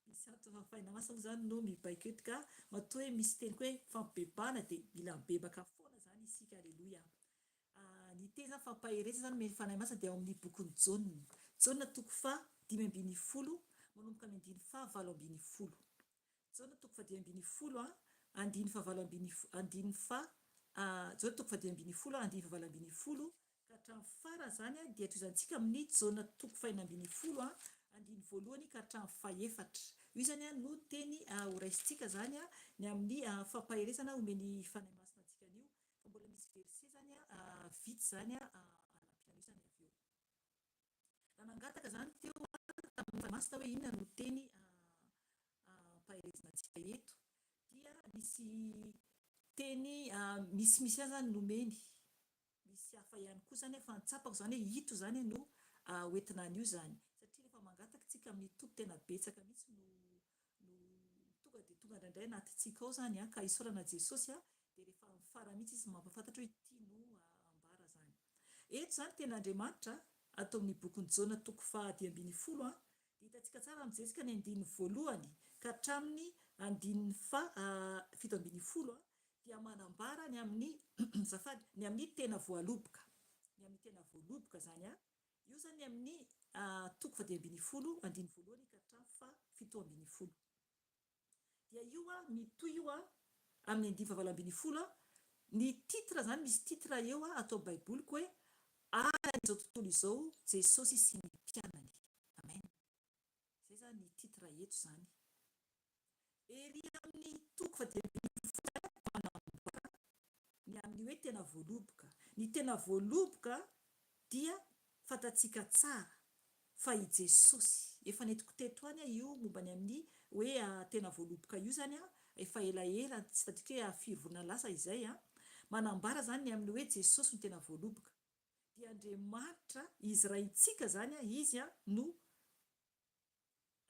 misy anto fampahina masina zany no mibaiko eto ka matoa hoe misy teny koa hoe fampibebahana dia mila mibebaka foana zany isika. Alleluia. Ny teny zany fampaherezana zany mety fanahy masina dia ao amin'ny bokin'ny Jaona toko 5:10 manomboka amin'ny 5:7. Jaona toko 5:10 andiny 7:10 Jaona toko 5:10 andiny 7:10 ka hatramin'ny farany zany dia toizantsika amin'ny Jaona toko 4:10 andiny 1 ka hatramin'ny 4. Io zany no teny horaisintsika zany ny amin'ny fampaherezana omeny fanahy masina antsika anio fa mbola misy verset zany vitsy zany anampina an'io zany avy eo. Raha nangataka zany teo tamin'ny masina hoe inona no teny fampaherezana antsika eto dia misy teny misy zany nomeny misy hafa ihany koa zany fa nitsapako zany hoe hito zany no hoentina an'io zany satria rehefa mangataka tsika amin'ny topo tena betsaka mihitsy no tonga dia tonga indraindray anatintsika ao zany ka isaorana Jesosy dia rehefa mifara mihitsy izy mampafantatra hoe ity no ambara zany. Eto zany ten'Andriamanitra atao amin'ny bokin'ny Jaona toko 10:10 dia hitantsika tsara amin'izay ny 1 ka hatramin'ny 7:10 dia manambara ny amin'ny zafady ny amin'ny tena voaloboka zany io zany amin'ny toko 10:10 andiny 1 ka hatramin'ny 7:10 dia io mitoy io amin'ny 7:10 ny titre zany misy titre eo atao baiboliko hoe izao tontolo izao Jesosy sy ny mpianany. Amen. Zay zany ny titre eto zany. Ery amin'ny toko 10:10 manambara ny amin'ny hoe tena voaloboka. Ny tena voaloboka dia fantatsika tsara fa i Jesosy efa netiko teto any io momba ny amin'ny hoe tena voaloboka io zany efa elaela tsy tadika hoe 4 volana lasa izay manambara zany ny amin'ny hoe Jesosy no tena voaloboka dia Andriamanitra izy raintsika zany izy no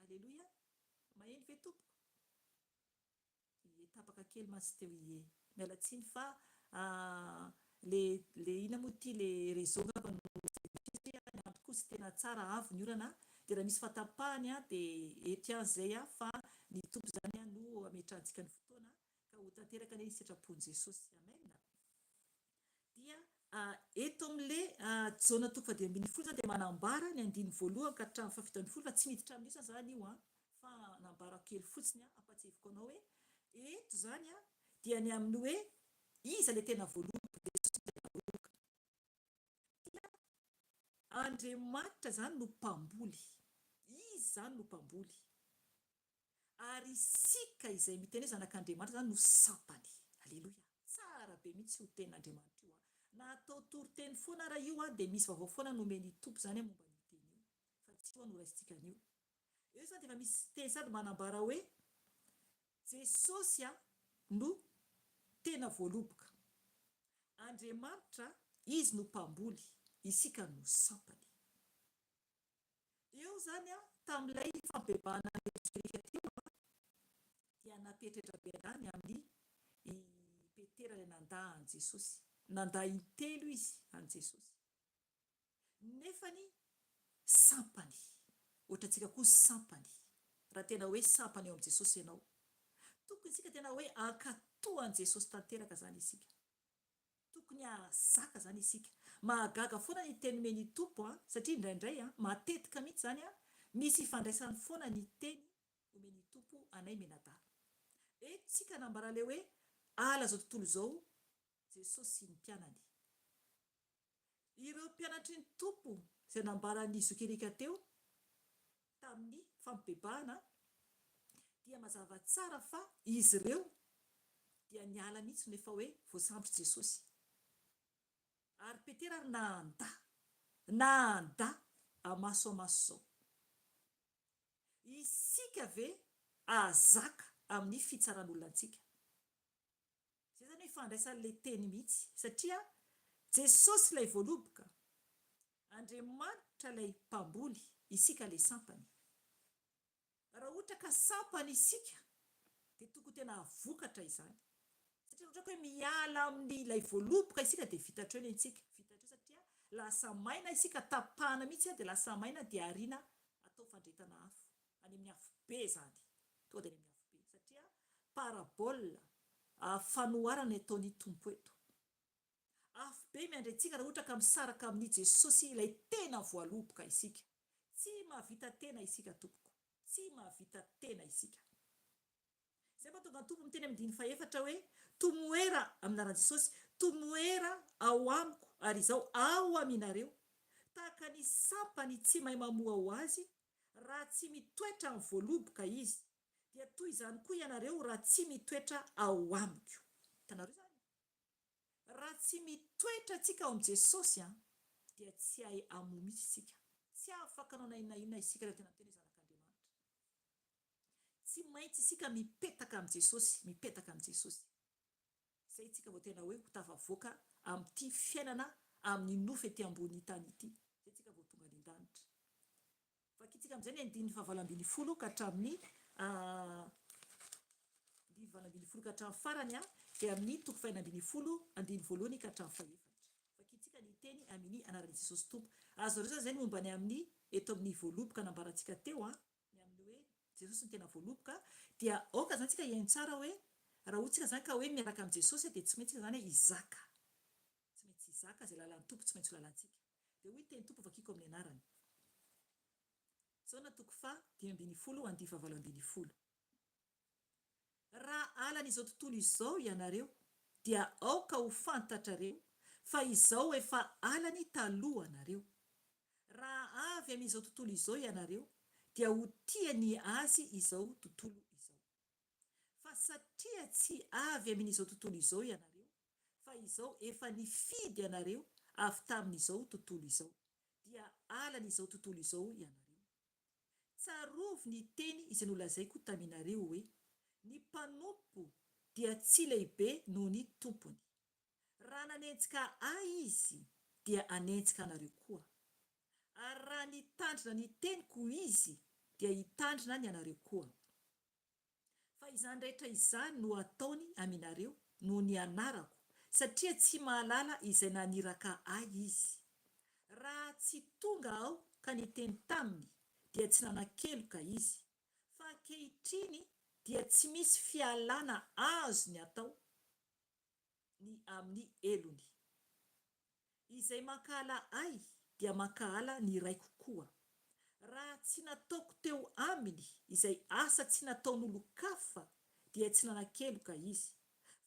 alleluia maheno ve tompoko tapaka kely masy teo mialatsiny fa le ina moa ty le réseau ngamba no andro koa tsy tena tsara avy ny orana dia raha misy fatapahany dia ety zay fa ny tompo zany no ametrahantsika ny fotoana ka ho tanteraka ny sitrapon'i Jesosy. Amen. Dia eto amin'le Jaona toko 10:10 zany dia manambara ny 1 ka hatramin'ny 7:10 fa tsy miditra amin'io zany io fa nambara kely fotsiny ampatseviko anao hoe eto zany dia ny amin'ny hoe iza le tena voaloboka Jesosy tena voaloboka dia Andriamanitra zany no mpamboly izy zany no mpamboly ary isika izay miteny hoe zanak'Andriamanitra zany no sampany. Alleluia. Tsara be mihitsy io ten'Andriamanitra io na atao toriteny foana raha io dia misy vaovao foana nomeny tompo zany momba ny teny io fa tsy io no raisitsika an'io. Eo zany dia efa misy teny sady manambara hoe Jesosy no tena voaloboka. Andriamanitra izy no mpamboly isika no sampany. Eo zany tamin'ilay fampibebahana Jesokrika teo dia napetratra be any amin'ny Petera ilay nandahy an Jesosy nandahy intelo izy an Jesosy nefany sampany ohatrantsika koa sampany raha tena hoe sampany eo amin'i Jesosy ianao tokony isika tena hoe ankatohan Jesosy tanteraka zany isika tokony ahazaka zany isika mahagaga foana ny teny omeny tompo satria indraindray matetika mihitsy zany misy ifandraisany foana ny teny omeny tompo anay menadahy eto tsika nambara le hoe ala zao tontolo zao Jesosy sy ny mpianany ireo mpianatry ny tompo izay nambarany zokerika teo tamin'ny fampibebahana dia mazava tsara fa izy ireo dia niala mihitsy nefa hoe voasambotra Jesosy ary Petera ary nahanda amaso zao isika ve ahazaka amin'ny fitsaran'olona antsika zay zany hoe fandraisan'ilay teny mihitsy satria Jesosy ilay voaloboka, Andriamanitra ilay mpamboly, isika ilay sampany. Raha ohatra ka sampany isika dia tokony tena vokatra izany. Satria ohatra hoe miala amin'ilay voaloboka isika dia vitatra eo ny antsika. Vitatra eo satria lasa maina isika, tapahana mihitsy dia lasa maina dia ariana atao fandretana afo. Any amin'ny afo be izany. Tonga dia any amin'ny afo be. Satria parabola fanoharana ataon'ny tompo eto. Afo be miandry antsika raha ohatra ka misaraka amin'ny Jesosy ilay tena voaloboka isika. Tsy mahavita tena isika tompoko. Tsy mahavita tena isika. Izay mahatonga ny tompo miteny amin'ny 14 hoe tomoera aminaran'i Jesosy, tomoera ao amiko ary izao ao aminareo. Tahaka ny sampany tsy mahay mamoa ho azy raha tsy mitoetra amin'ny voaloboka izy. Dia toy izany koa ianareo raha tsy mitoetra ao amiko. Hitanareo izany? Raha tsy mitoetra tsika ao amin'ny Jesosy dia tsy hay hamoa mihitsy isika. Tsy afaka hanao na inona isika rehefa tena miteny zanak'Andriamanitra. Tsy maintsy isika mipetaka amin'ny Jesosy, mipetaka amin'ny Jesosy. Izay tsika vao tena hoe ho tafavoaka amin'ity fiainana amin'ny nofy ety ambony tany ity. Izay tsika vao tonga an-danitra. Vakitsika amin'izay ny andininy 7 ka hatramin'ny 7 ka hatramin'ny farany dia amin'ny 2 ka hatramin'ny 4. Vakitsika ny teny amin'ny anaran'i Jesosy Tompo. Azo resaka izay momba ny amin'ny eto amin'ny voaloboka nambarantsika teo ny amin'ny hoe Jesosy ny tena voaloboka dia aoka zany tsika hiaino tsara hoe raha ohatsika zany ka hoe miaraka amin'ny Jesosy dia tsy maintsy zany izaka. Tsy maintsy izaka izay lalan'ny tompo, tsy maintsy lalantsika. Dia hoy teny tompo vakiko amin'ny anarany. Zao natoko fa 5:12. Raha alan'izao tontolo izao ianareo dia aoka ho fantatrareo fa izao efa alany taloha anareo. Raha avy amin'izao tontolo izao ianareo dia ho tiany azy izao tontolo izao. Fa satria tsy avy amin'izao tontolo izao ianareo fa izao efa nifidy ianareo avy tamin'izao tontolo izao dia alan'izao tontolo izao ianareo. Tsarovy ny teny izay nolazaiko taminareo hoe ny mpanompo dia tsy lehibe noho ny tompony. Raha nanenjika ahy izy dia anenjika anareo koa. Ary raha nitandrina ny teniko izy dia hitandrina ny anareo koa. Fa izany rehetra izany no ataony aminareo noho ny anarako satria tsy mahalala izay naniraka ahy izy. Raha tsy tonga aho ka niteny taminy dia tsy nanan-keloka izy. Fa ankehitriny dia tsy misy fialana azo ny atao ny amin'ny elony. Izay mankahala ahy dia mankahala ny raiko koa. Raha tsy nataoko teo aminy izay asa tsy nataon'olo-kafa dia tsy nanan-keloka izy.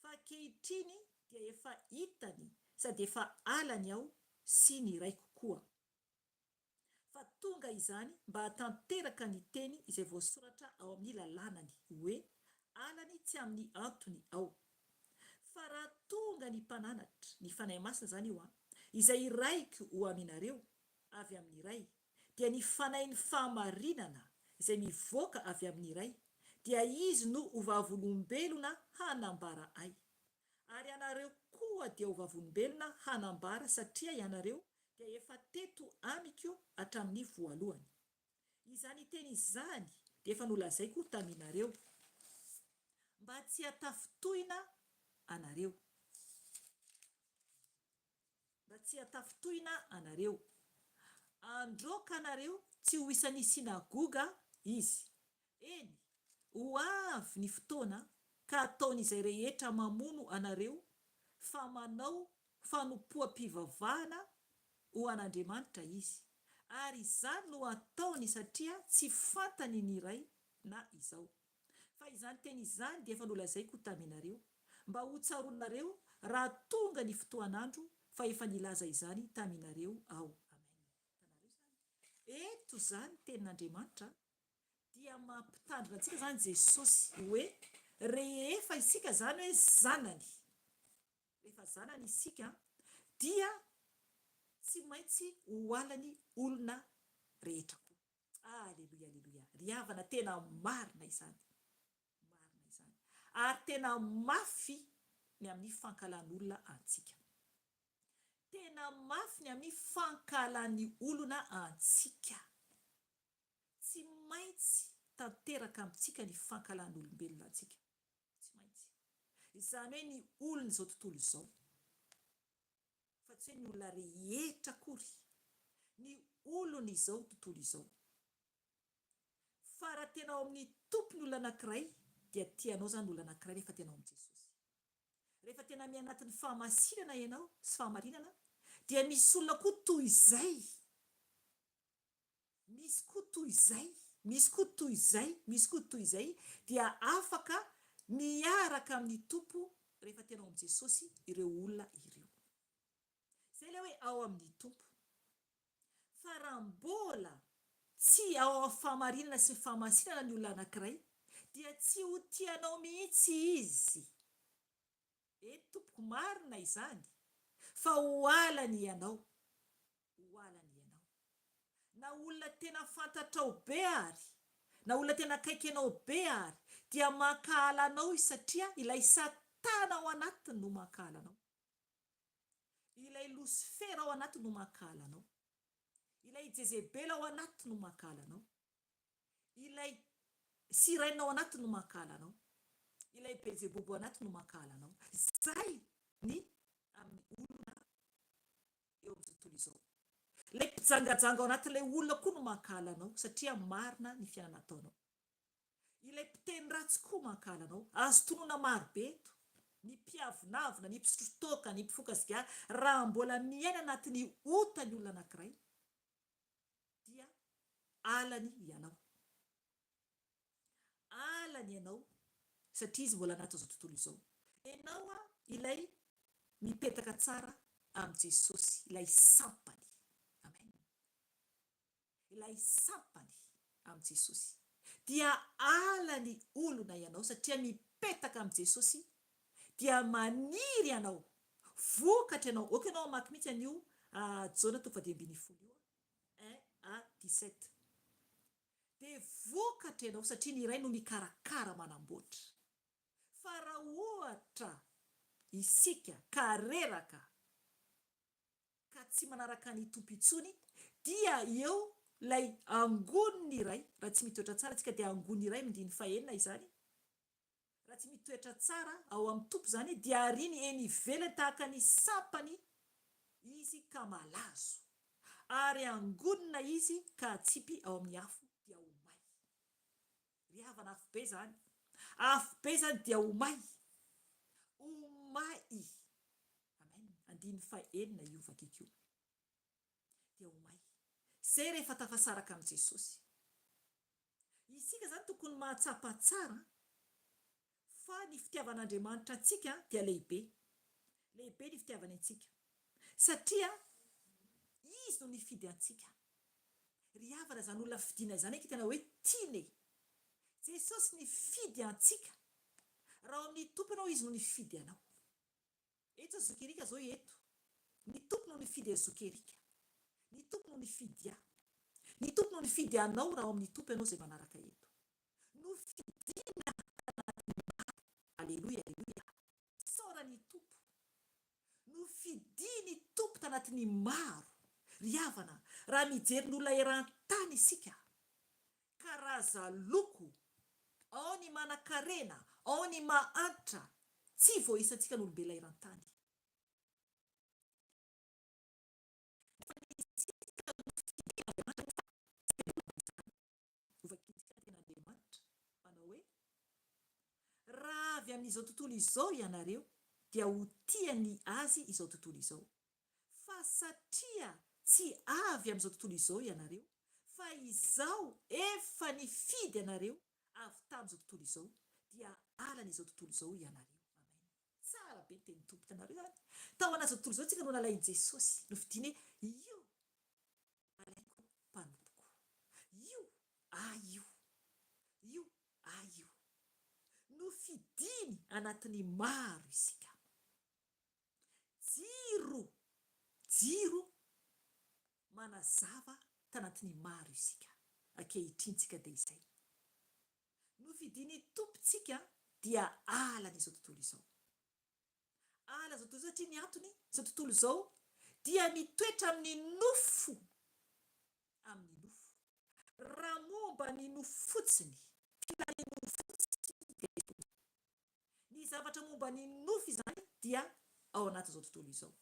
Fa ankehitriny dia efa hitany sady efa alany aho sy ny raiko koa. Fa tonga izany mba hatanteraka ny teny izay voasoratra ao amin'ny lalànany hoe alany tsy amin'ny antony ao. Fa raha tonga ny mpananatra, ny fanahy masina zany io izay raiko ho aminareo avy amin'ny ray, dia ny fanahin'ny fahamarinana izay mivoaka avy amin'ny ray, dia izy no hovavolombelona hanambara ahy. Ary ianareo koa dia hovavolombelona hanambara satria ianareo dia efa teto amiko hatramin'ny voalohany. Izany teny izany dia efa nolazaiko taminareo mba tsy hatafotoina anareo. Mba tsy hatafotoina anareo. Androka anareo tsy ho isan'ny sinagoga izy. Eny, ho avy ny fotoana ka ataon'izay rehetra mamono anareo fa manao fanompoam-pivavahana ho an'Andriamanitra izy. Ary izany no ataony satria tsy fantany ny ray na izao. Fa izany teny izany dia efa nolazaiko taminareo mba ho tsaroanareo raha tonga ny fotoanandro fa efa nilaza izany taminareo ao. Amen. Eto zany tenin'Andriamanitra dia mampitandrina antsika zany Jesosy hoe rehefa isika zany hoe zanany. Rehefa zanany isika dia tsy maintsy ho alany olona rehetra koa. Aleluia, aleluia. Ry havana tena marina izany. Marina izany. Ary tena mafy ny amin'ny fankalan'olona antsika. Tena mafy ny amin'ny fankalan'ny olona antsika. Tsy maintsy tanteraka amintsika ny fankalan'olombelona antsika. Tsy maintsy. Izany hoe ny olona izao tontolo izao. Fa tsy hoe ny olona rehetra akory. Ny olona izao tontolo izao. Fa raha tena ao amin'ny tompony olona anankiray, dia tianao zany olona anankiray rehefa tena ao amin'ny Jesosy. Rehefa tena mianatin'ny fahamasinana ianao sy fahamarinana, dia misy olona koa toy izay. Misy koa toy izay. Misy koa toy izay. Misy koa toy izay. Dia afaka miaraka amin'ny tompo rehefa tena ao amin'ny Jesosy ireo olona ireo. Zay ilay hoe ao amin'ny tompo. Fa raha mbola tsy ao amin'ny fahamarinana sy fahamasinana ny olona anankiray, dia tsy ho tianao mihitsy izy. Tompoko marina izany. Fa ho alany ianao. Ho alany ianao. Na olona tena fantatrao be ary, na olona tena akaiky anao be ary, dia mankahala anao satria ilay Satana ao anatiny no mankahala anao. Ilay Lucifera ao anatiny no mankahala anao. Ilay Jezebela ao anatiny no mankahala anao. Ilay Siraina ao anatiny no mankahala anao. Ilay Belzebub ao anatiny no mankahala anao. Zay ny amin'ny olona eo amin'ny tontolo izao. Ilay mpijangajanga ao anatin'ilay olona koa no mankahala anao satria marina ny fiainana ataonao. Ilay mpiteny ratsy koa mankahala anao. Azo tonoina maro be eto. Ny mpiavonavona, ny mpisotrotoka, ny mpifoka-sigara, raha mbola miaina anatin'ny otany olona anankiray, dia alany ianao. Alany ianao satria izy mbola anaty izao tontolo izao. Ianao ilay mipetaka tsara amin'ny Jesosy, ilay sampany. Amen. Ilay sampany amin'ny Jesosy. Dia alany olona ianao satria mipetaka amin'ny Jesosy, dia maniry ianao. Vokatra ianao. Oka ianao amaky mihitsy an'io Jaona 1:17. 1:17. Dia vokatra ianao satria ny iray no mikarakara manamboatra. Fa raha ohatra isika ka reraka ka tsy manaraka ny tompo intsony, dia eo lay angoniny iray, raha tsy mitoetra tsara tsika dia angoniny iray mindiny fahenina izany. Raha tsy mitoetra tsara ao amin'ny tompo zany, dia ariny eny ivelany tahaka ny sampany izy ka malazo. Ary angonina izy ka atsipy ao amin'ny afo dia ho may. Ry havana afo be zany. Afo be zany dia ho may. Ho may. Amen. Andiny fahenina io vakiko io. Dia ho may. Zay rehefa tafasaraka amin'ny Jesosy. Isika zany tokony mahatsapa tsara fa ny fitiavan'Andriamanitra antsika dia lehibe. Lehibe ny fitiavany antsika. Satria izy no nifidy antsika. Ry havana zany olona fidiana zany eky tena hoe tiany. Jesosy nifidy antsika. Raha amin'ny tompo ianao, izy no nifidy anao. Eto zokerika zao eto. Ny tompo no nifidy zokerika. Ny tompo no nifidy ahy. Ny tompo no nifidy anao raha amin'ny tompo ianao zay manaraka eto. Nofidina aleluia, aleluia. Saora ny tompo. Nofidiny tompo tanatin'ny maro. Ry havana, raha mijery ny olona eran-tany isika, karaza loko, ao ny manan-karena, ao ny mahantra, tsy voaisantsika ny olombelona eran-tany. Manao hoe raha avy amin'izao tontolo izao ianareo, dia ho tiany azy izao tontolo izao. Fa satria tsy avy amin'izao tontolo izao ianareo, fa izao efa nifidy ianareo avy tamin'izao tontolo izao, dia alan'izao tontolo izao ianareo. Amen. Tsara be teny tompo tanareo zany. Tao anaty tontolo izao tsika no nalainy Jesosy. Nofidiny io alaiko mpanompoko. Io io. Io io. Nofidiny anatin'ny maro isika. Jiro manazava tanatin'ny maro isika. Ankehitriny-tsika dia izay. Nofidiny tompontsika dia alan'izao tontolo izao. ala zao tontolo satria ny antony zao tontolo zao dia mitoetra amin'ny nofo, amin'ny nofo. Raha momba ny nofo fotsiny, filany nofo fotsiny dia ny zavatra momba ny nofo izany dia ao anaty zao tontolo izao.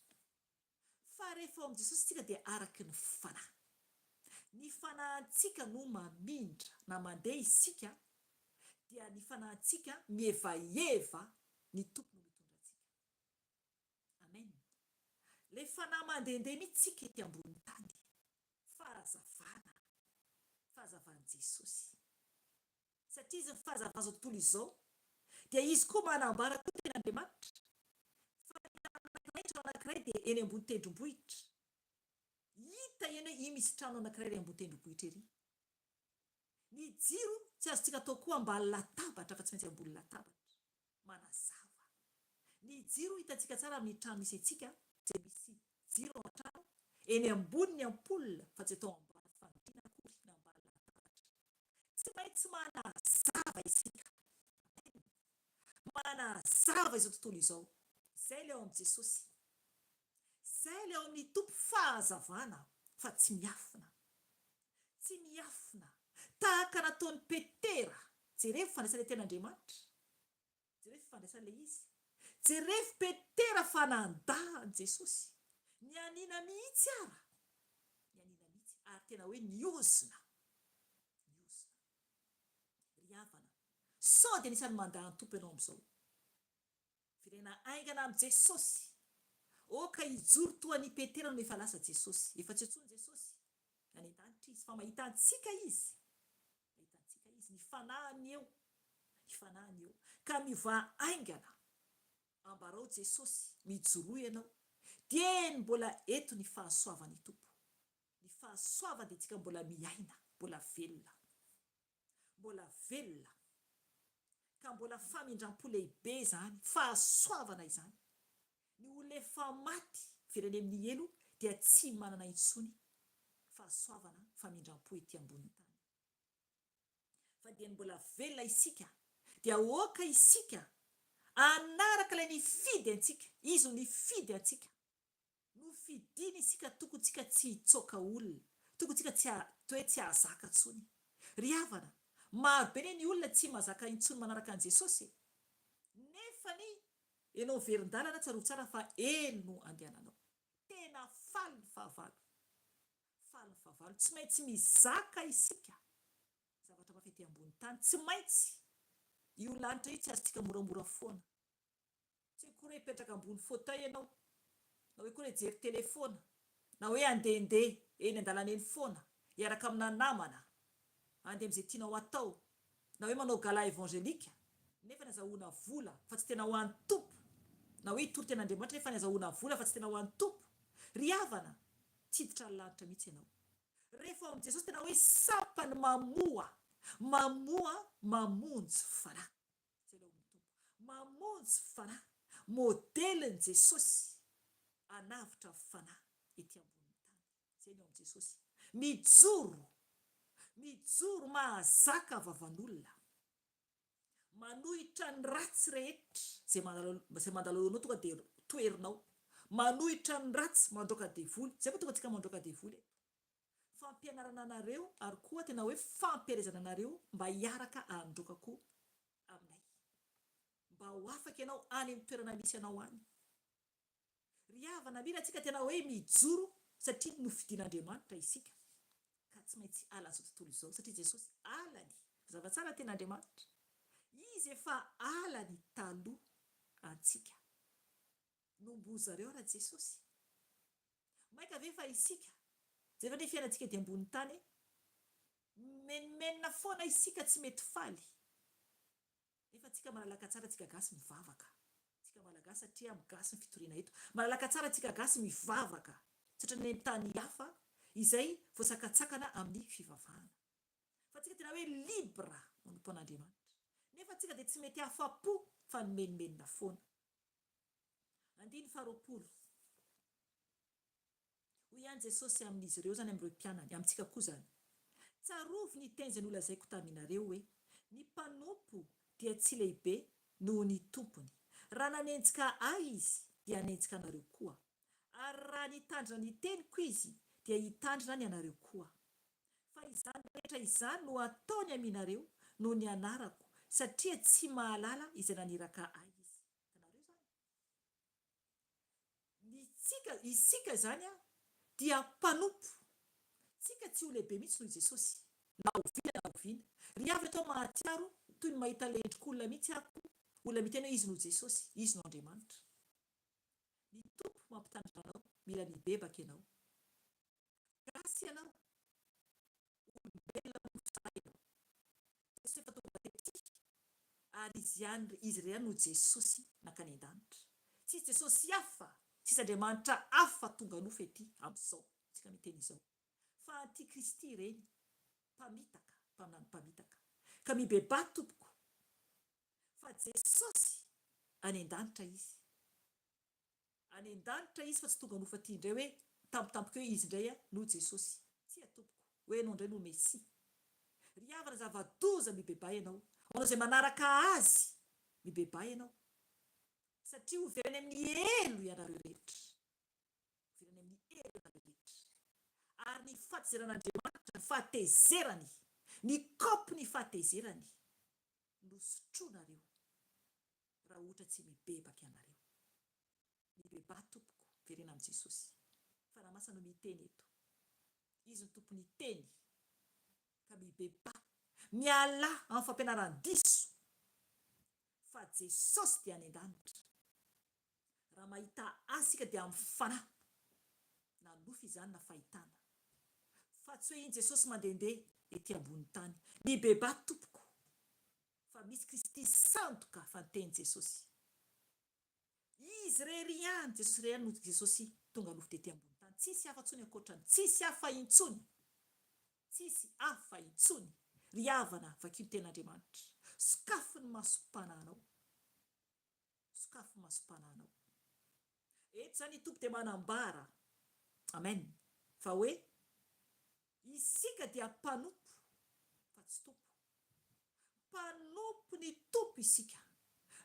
Fa rehefa ao amin'i Jesosy tsika dia araky ny fanahy. Ny fanahintsika no mamindra na mandeha isika dia ny fanahintsika mievaheva ny tompony mitondra antsika. Amen. Le fanahy mandehandeha mihitsika ety ambony tany fahazavana, fahazavan'i Jesosy. Satria izy ny fahazavana zao tontolo izao dia izy koa manambara koa ten'Andriamanitra fa ny anankiray dia eny ambony tendrombohitra. Hita eny hoe misy trano anankiray eny ambony tendrombohitra ery. Ny jiro tsy azontsika atao koa ambany latabatra fa tsy maintsy ambony latabatra manazava. Ny jiro hitantsika tsara amin'ny trano misy antsika, izay misy jiro ao an-trano eny ambony ny ampola fa tsy atao ambany fandriana akory na ambany latabatra. Tsy maintsy manazava isika, manazava izao tontolo izao. Zay le ao amin'i Jesosy, zay le ao amin'ny tompo fahazavana fa tsy miafina, tsy miafina. Tahaka nataon'ny Petera, jereo fandraisana le ten'Andriamanitra, jereo fandraisana le izy, jereo Petera fa nandahan Jesosy, nianina mihitsy ara, nianina mihitsy ary tena hoe niozina, niozina. Ry havana, sao dia nisany mandaha ny tompo ianao amin'izao. Firena aingana amin'i Jesosy. Oka hijoro toa ny Petera no efa lasa Jesosy. Efa tsy intsony Jesosy. Any an-danitra izy fa mahita antsika izy. Mahita antsika izy ny fanahiny eo. Ny fanahiny eo. Ka mivaha aingana. Ambarao Jesosy mijoroa ianao. Dia mbola eto ny fahasoavan'ny tompo. Ny fahasoavany dia tsika mbola miaina, mbola velona. Mbola velona. Ka mbola famindram-po lehibe zany, fahasoavana izany. Ny olona efa maty verany amin'ny elo dia tsy manana intsony fahasoavana, famindram-po ety ambony tany. Fa dia mbola velona isika, dia oka isika anaraka ilay nifidy antsika, izy no nifidy antsika. No fidiny isika tokony tsika tsy hitsoaka olona, tokony tsika tsy ahazaka intsony. Ry havana, maro be ny olona tsy mahazaka intsony manaraka an' Jesosy. Nefa ny ianao verin-dalana tsaroa tsara fa elo no andehananao. Tena faly ny fahavalo. Faly ny fahavalo. Tsy maintsy mizaka isika zavatra mafety ambony tany. Tsy maintsy io lanitra io tsy azontsika moramora foana. Tsy koa hoe hipetraka ambony fauteuil ianao, na hoe koa hoe jery telefona, na hoe andehandeha eny an-dalana eny foana hiaraka amina namana, andeha amin'izay tianao atao, na hoe manao gala evangelika nefa nazahoana vola fa tsy tena ho an'ny tompo, na hoe hitory ten'Andriamanitra nefa nazahoana vola fa tsy tena ho an'ny tompo. Ry havana, tsy hiditra ny lanitra mihitsy ianao. Rehefa ao amin'i Jesosy tena hoe sampany mamonjy fanahy. Zay leo amin'ny tompo. Mamonjy fanahy. Modelin'i Jesosy anavitra fanahy ety ambony tany. Zay ny ao amin'i Jesosy. Mijoro mahazaka vavan'olona. Manohitra ny ratsy rehetra zay mandalonao tonga dia toerinao. Manohitra ny ratsy mandroaka devoly. Zay moa tonga tsika mandroaka devoly. Fampianarana anareo ary koa tena hoe fampielezana anareo mba hiaraka handroaka koa aminay. Mba ho afaka ianao any amin'ny toerana misy anao any. Ry havana, mila antsika tena hoe mijoro satria nofidin'Andriamanitra isika. Ka tsy maintsy ala an'izao tontolo izao satria Jesosy alany. Zava-tsara ten'Andriamanitra. Izy efa alany taloha antsika. Nomboza reo raha Jesosy. Maika ve fa isika? Zay fa ny fiainantsika ety ambony tany, menimenina foana isika tsy mety faly. Nefa tsika malalaka tsara tsika gasy mivavaka. Tsika malagasy satria amin'ny gasy ny fitoriana eto. Malalaka tsara tsika gasy mivavaka. Satria ny tany hafa izay voasakatsakana amin'ny fivavahana. Fa tsika tena hoe libra manompo an'Andriamanitra. Nefa tsika dia tsy mety afa-po fa ny menimenina foana. Andiny faharoapolo. Hoy ihany Jesosy amin'izy ireo zany amin'ireo mpianany, amintsika koa zany. Tsarovy ny teny izay nolazaiko taminareo hoe ny mpanompo dia tsy lehibe noho ny tompony. Raha nanenjika ahy izy dia hanenjika anareo koa. Ary raha nitandrina ny teniko izy dia hitandrina ny anareo koa. Fa izany rehetra izany no ataony aminareo no ny anarako, satria tsy mahalala izay naniraka ahy izy. Itanareo zany? Isika zany dia mpanompo. Tsika tsy ho lehibe mihitsy noho Jesosy. Na oviana na oviana. Ry avy atao mahatsiaro toy ny mahita lendrik'olona mihitsy ako, olona miteny hoe izy no Jesosy, izy no Andriamanitra. Ny tompo mampitandrina anao, mila mibebaka ianao. Gasy ianao. Olombelona no fisainao. Jesosy efa tonga tety. Ary izy iray no Jesosy nakany an-danitra. Tsy Jesosy hafa, tsisy Andriamanitra hafa tonga nofy ety amin'izao. Tsika miteny izao. Fa antikristy ireny, mpamitaka, mpaminany mpamitaka. Ka mibeba tompoko. Fa Jesosy any an-danitra izy. Any an-danitra izy fa tsy tonga nofy aty indray hoe tampotampoka hoe izy indray no Jesosy. Tsy tompoko. Hoe ianao indray no Mesia. Ry havana zava-doza mibeba ianao. Anao izay manaraka azy, mibeba ianao. Satria overany amin'ny elo ianareo rehetra. Overany amin'ny elo ianareo rehetra. Ary ny fahatezeran'Andriamanitra, ny fahatezerany, ny kaopy ny fahatezerany, no sotroanareo raha ohatra tsy mibebaka ianareo. Mibeba tompoko, verena amin'i Jesosy. Fanamasina no miteny eto. Izy ny tompony teny. Ka mibeba. Miala amin'ny fampianaran-diso. Fa Jesosy dia any an-danitra. Raha mahita azy dia amin'ny fanahy. Na nofy izany na fahitana. Fa tsy hoe iny Jesosy mandehandeha ety ambony tany. Mibeba tompoko. Fa misy Kristy sandoka fa teny Jesosy. Izy rery ihany, Jesosy rery ihany no Jesosy tonga nofy ety ambony tany. Tsisy hafa intsony ankoatrany. Tsisy hafa intsony. Tsisy hafa intsony. Ry havana vakio ny ten'Andriamanitra. Sokafo ny masopana anao. Sokafo masopana anao. Eto zany tompo dia manambara. Amen. Fa hoe isika dia mpanompo fa tsy tompo. Mpanompo ny tompo isika.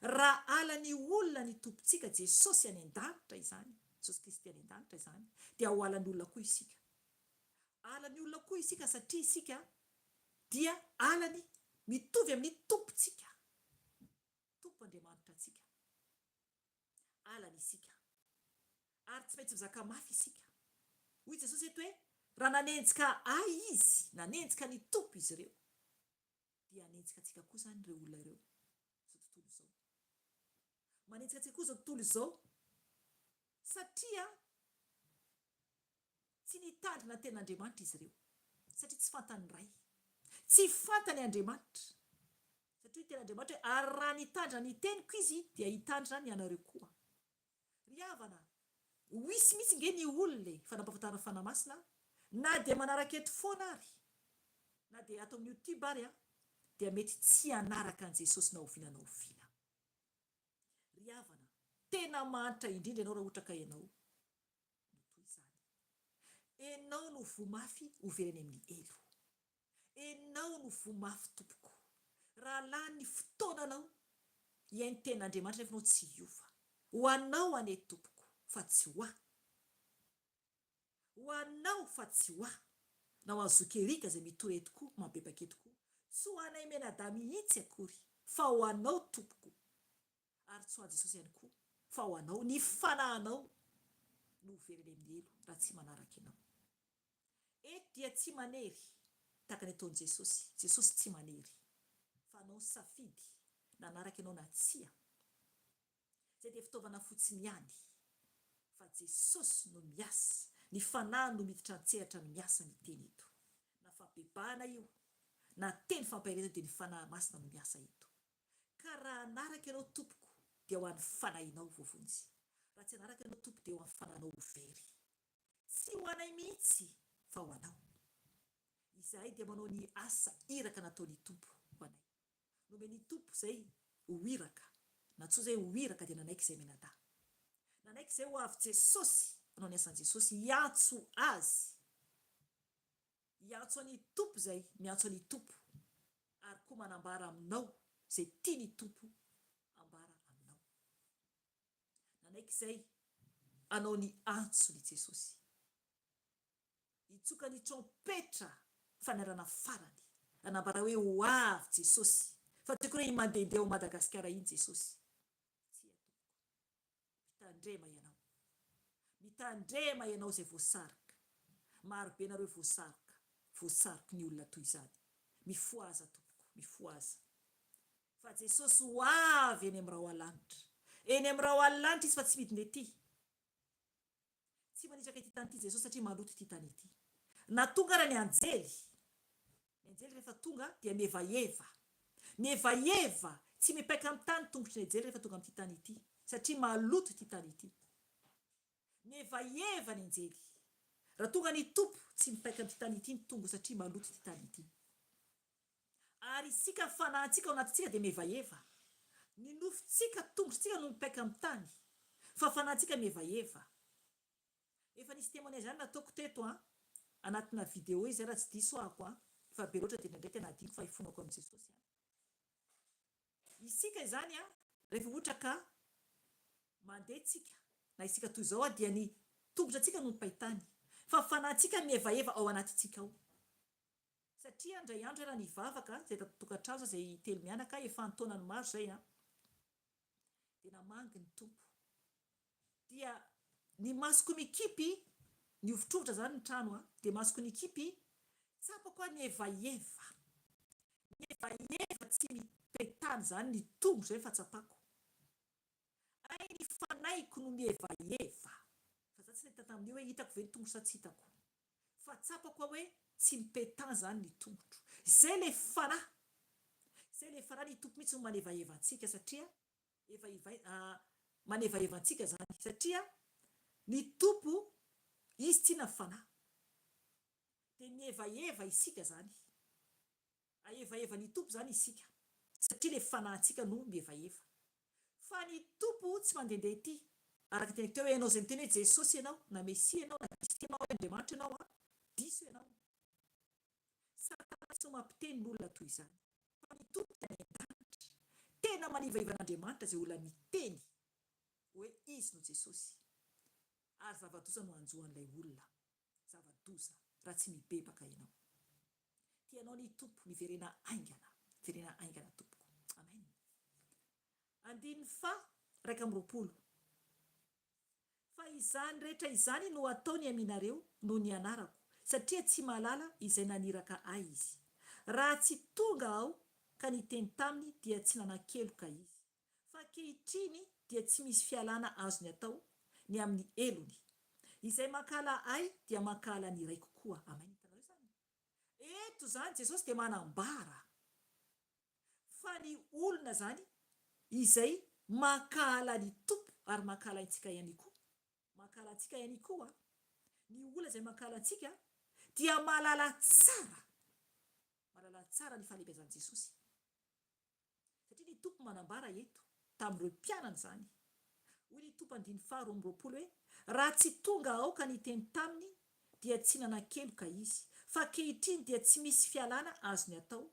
Raha ala ny olona ny tompontsika Jesosy any an-danitra izany, Jesosy Kristy any an-danitra izany, dia ho ala ny olona koa isika. Ala ny olona koa isika satria isika dia alany mitovy amin'ny tompontsika. Tompo Andriamanitra antsika. Alany isika. Ary tsy maintsy mizaka mafy isika. Hoy Jesosy eto hoe raha nanenjika ahy izy, nanenjika ny tompo izy ireo, dia hanenjika antsika koa zany ireo olona ireo. Izao tontolo izao. Manenjika antsika koa izao tontolo izao. Satria tsy nitandrina ten'Andriamanitra izy ireo. Satria tsy fantany ray. Tsy fantany Andriamanitra. Satria ten'Andriamanitra hoe ary raha nitandrina ny teniko izy dia hitandrina ny anareo koa. Ry havana, wisy mitsy nge ny olona fanampahafantarana fanamasina, na dia manaraka eto foana ary, na dia atao amin'ny YouTube ary dia mety tsy hanaraka an Jesosy na oviana na oviana. Ry havana, tena manitra indrindra ianao raha ohatra ka ianao no toy izany. Enao no vomafy overany amin'ny elo. Enao no vomafy tompoko. Raha lany fotoananao iainy ten'Andriamanitra nefa anao tsy hiova. Ho anao ane tompoko fa tsy ho ahy. Ho anao fa tsy ho ahy. Na ho azokerika izay mitory etoko, mabebaka etoko. Tsy ho anay menada mihitsy akory, fa ho anao tompoko. Ary tsy ho an'i Jesosy ihany koa, fa ho anao, ny fanahinao no overany amin'ny elo raha tsy manaraka ianao. Eto dia tsy manery tahaka ny ataon'i Jesosy. Jesosy tsy manery. Fa anao safidy nanaraka ianao na tsia. Zay dia fitaovana fotsiny ihany. Fa Jesosy no miasa. Ny fanahy no miditra an-tsehatra no miasa miteny eto. Na fampibahana io, na teny fampahiretana dia ny fanahy masina no miasa eto. Ka raha anaraka ianao tompoko dia ho an'ny fanahinao vovonjy. Raha tsy anaraka ianao tompo dia ho an'ny fanahinao very. Tsy ho anay mihitsy fa ho anao. Izahay dia manao ny asa iraka nataony tompo ho anay. Nomeny tompo izay ho iraka. Na tsoa izay ho iraka dia nanaiky izay menada. Nanaiky izay ho avy Jesosy, anao ny asan'i Jesosy, hiantso azy. Hiantso any tompo izay miantso any tompo. Ary koa manambara aminao izay tiany tompo ambara aminao. Nanaiky izay anao ny antsony Jesosy. Itsoka ny trompetra fanarana farany anambara hoe ho avy Jesosy. Fa tsy hoe mandehandeha ao Madagasikara iny Jesosy. Mitandrema ianao. Mitandrema ianao izay voasarika. Marobe nareo voasarika. Voasarika ny olona toy izany. Mifoaza tompoko, mifoaza. Fa Jesosy ho avy eny amin'ny rao alanitra. Eny amin'ny rao alanitra izy fa tsy midina ety. Tsy manitraka ity tany ity Jesosy satria maloto ity tany ity. Na tonga ara ny anjely. Ny anjely rehefa tonga dia mievaeva. Mievaeva, tsy mipaika amin'ny tany tongotry ny anjely rehefa tonga amin'ity tany ity. Satria maloto ity tany ity. Mievaeva ny anjely. Raha tonga ny tompo, tsy mipaika amin'ity tany ity ny tongo satria maloto ity tany ity. Ary isika fanahintsika ao anatintsika dia mievaeva. Ny nofintsika tongotritsika no mipaika amin'ny tany. Fa fanahintsika mievaeva. Efa nisy témoignage zany nataoko teto anatina vidéo izy raha tsy diso ahako fa be loatra dia indray tena adiniko fa ifonako amin'ny Jesosy. Isika zany rehefa ohatra ka mandeha tsika na isika toy izao dia ny tongotra antsika no mipaitany. Fa fanahintsika mievaeva ao anatintsika ao. Satria indray andro raha nivavaka zay tokantrano zay telo mianaka efa antaonany maro zay dia namangy ny tompo. Dia ny masoko mikipy ny ofitrovitra zany ny trano dia masoko ny kipy tsapako ny evaeva. Ny evaeva tsy mipetana zany ny tongo zay fa tsapako. Ay ny fanaiko no mievaeva. Fa za tsy nahita tamin'io hoe hitako ve ny tongo sa tsy hitako. Fa tsapako hoe tsy mipetana zany ny tongotro. Zay le fanahy. Zay le fanahy ny tompo mihitsy no manevaeva antsika satria manevaeva antsika zany satria ny tompo izy tia na fanahy. Dia mievaeva isika zany. Aevaeva ny tompo zany isika. Satria le fanahintsika no mievaeva. Fa ny tompo tsy mandehandeha ety. Araka teny teo hoe ianao izay miteny hoe Jesosy ianao, na Mesia ianao, na Kristy ianao, Andriamanitra ianao, diso ianao. Satana tsy mampiteny n'olona toy izany. Fa ny tompo tena andanitra. Tena manivahiva an'Andriamanitra izay olona miteny hoe izy no Jesosy. Ary zava-doza no anjoan'ilay olona. Zava-doza raha tsy mibebaka ianao. Tianao ny tompo miverena aingana. Miverena aingana tompoko. Amen. Andininy fa 1:20. Fa izany rehetra izany no ataony aminareo no ny anarako. Satria tsy malala izay naniraka ahy izy. Raha tsy tonga aho ka niteny taminy dia tsy nanan-keloka izy. Fa kehitriny dia tsy misy fialana azony atao ny amin'ny elony. Izay makala ahy dia makala ny iray kokoa. Amen. Eto zany Jesosy dia manambara fa ny olona zany izay makala ny tompo ary makala antsika ihany koa. Makala antsika ihany koa. Ny olona izay makala antsika dia malala tsara. Malala tsara ny fahalebezan'i Jesosy. Satria ny tompo manambara eto tamin'ireo mpianany zany. Hoy ny tompo 5:20 hoe raha tsy tonga aho ka niteny taminy dia tsy nanan-keloka izy. Fa kehitriny dia tsy misy fialana azony atao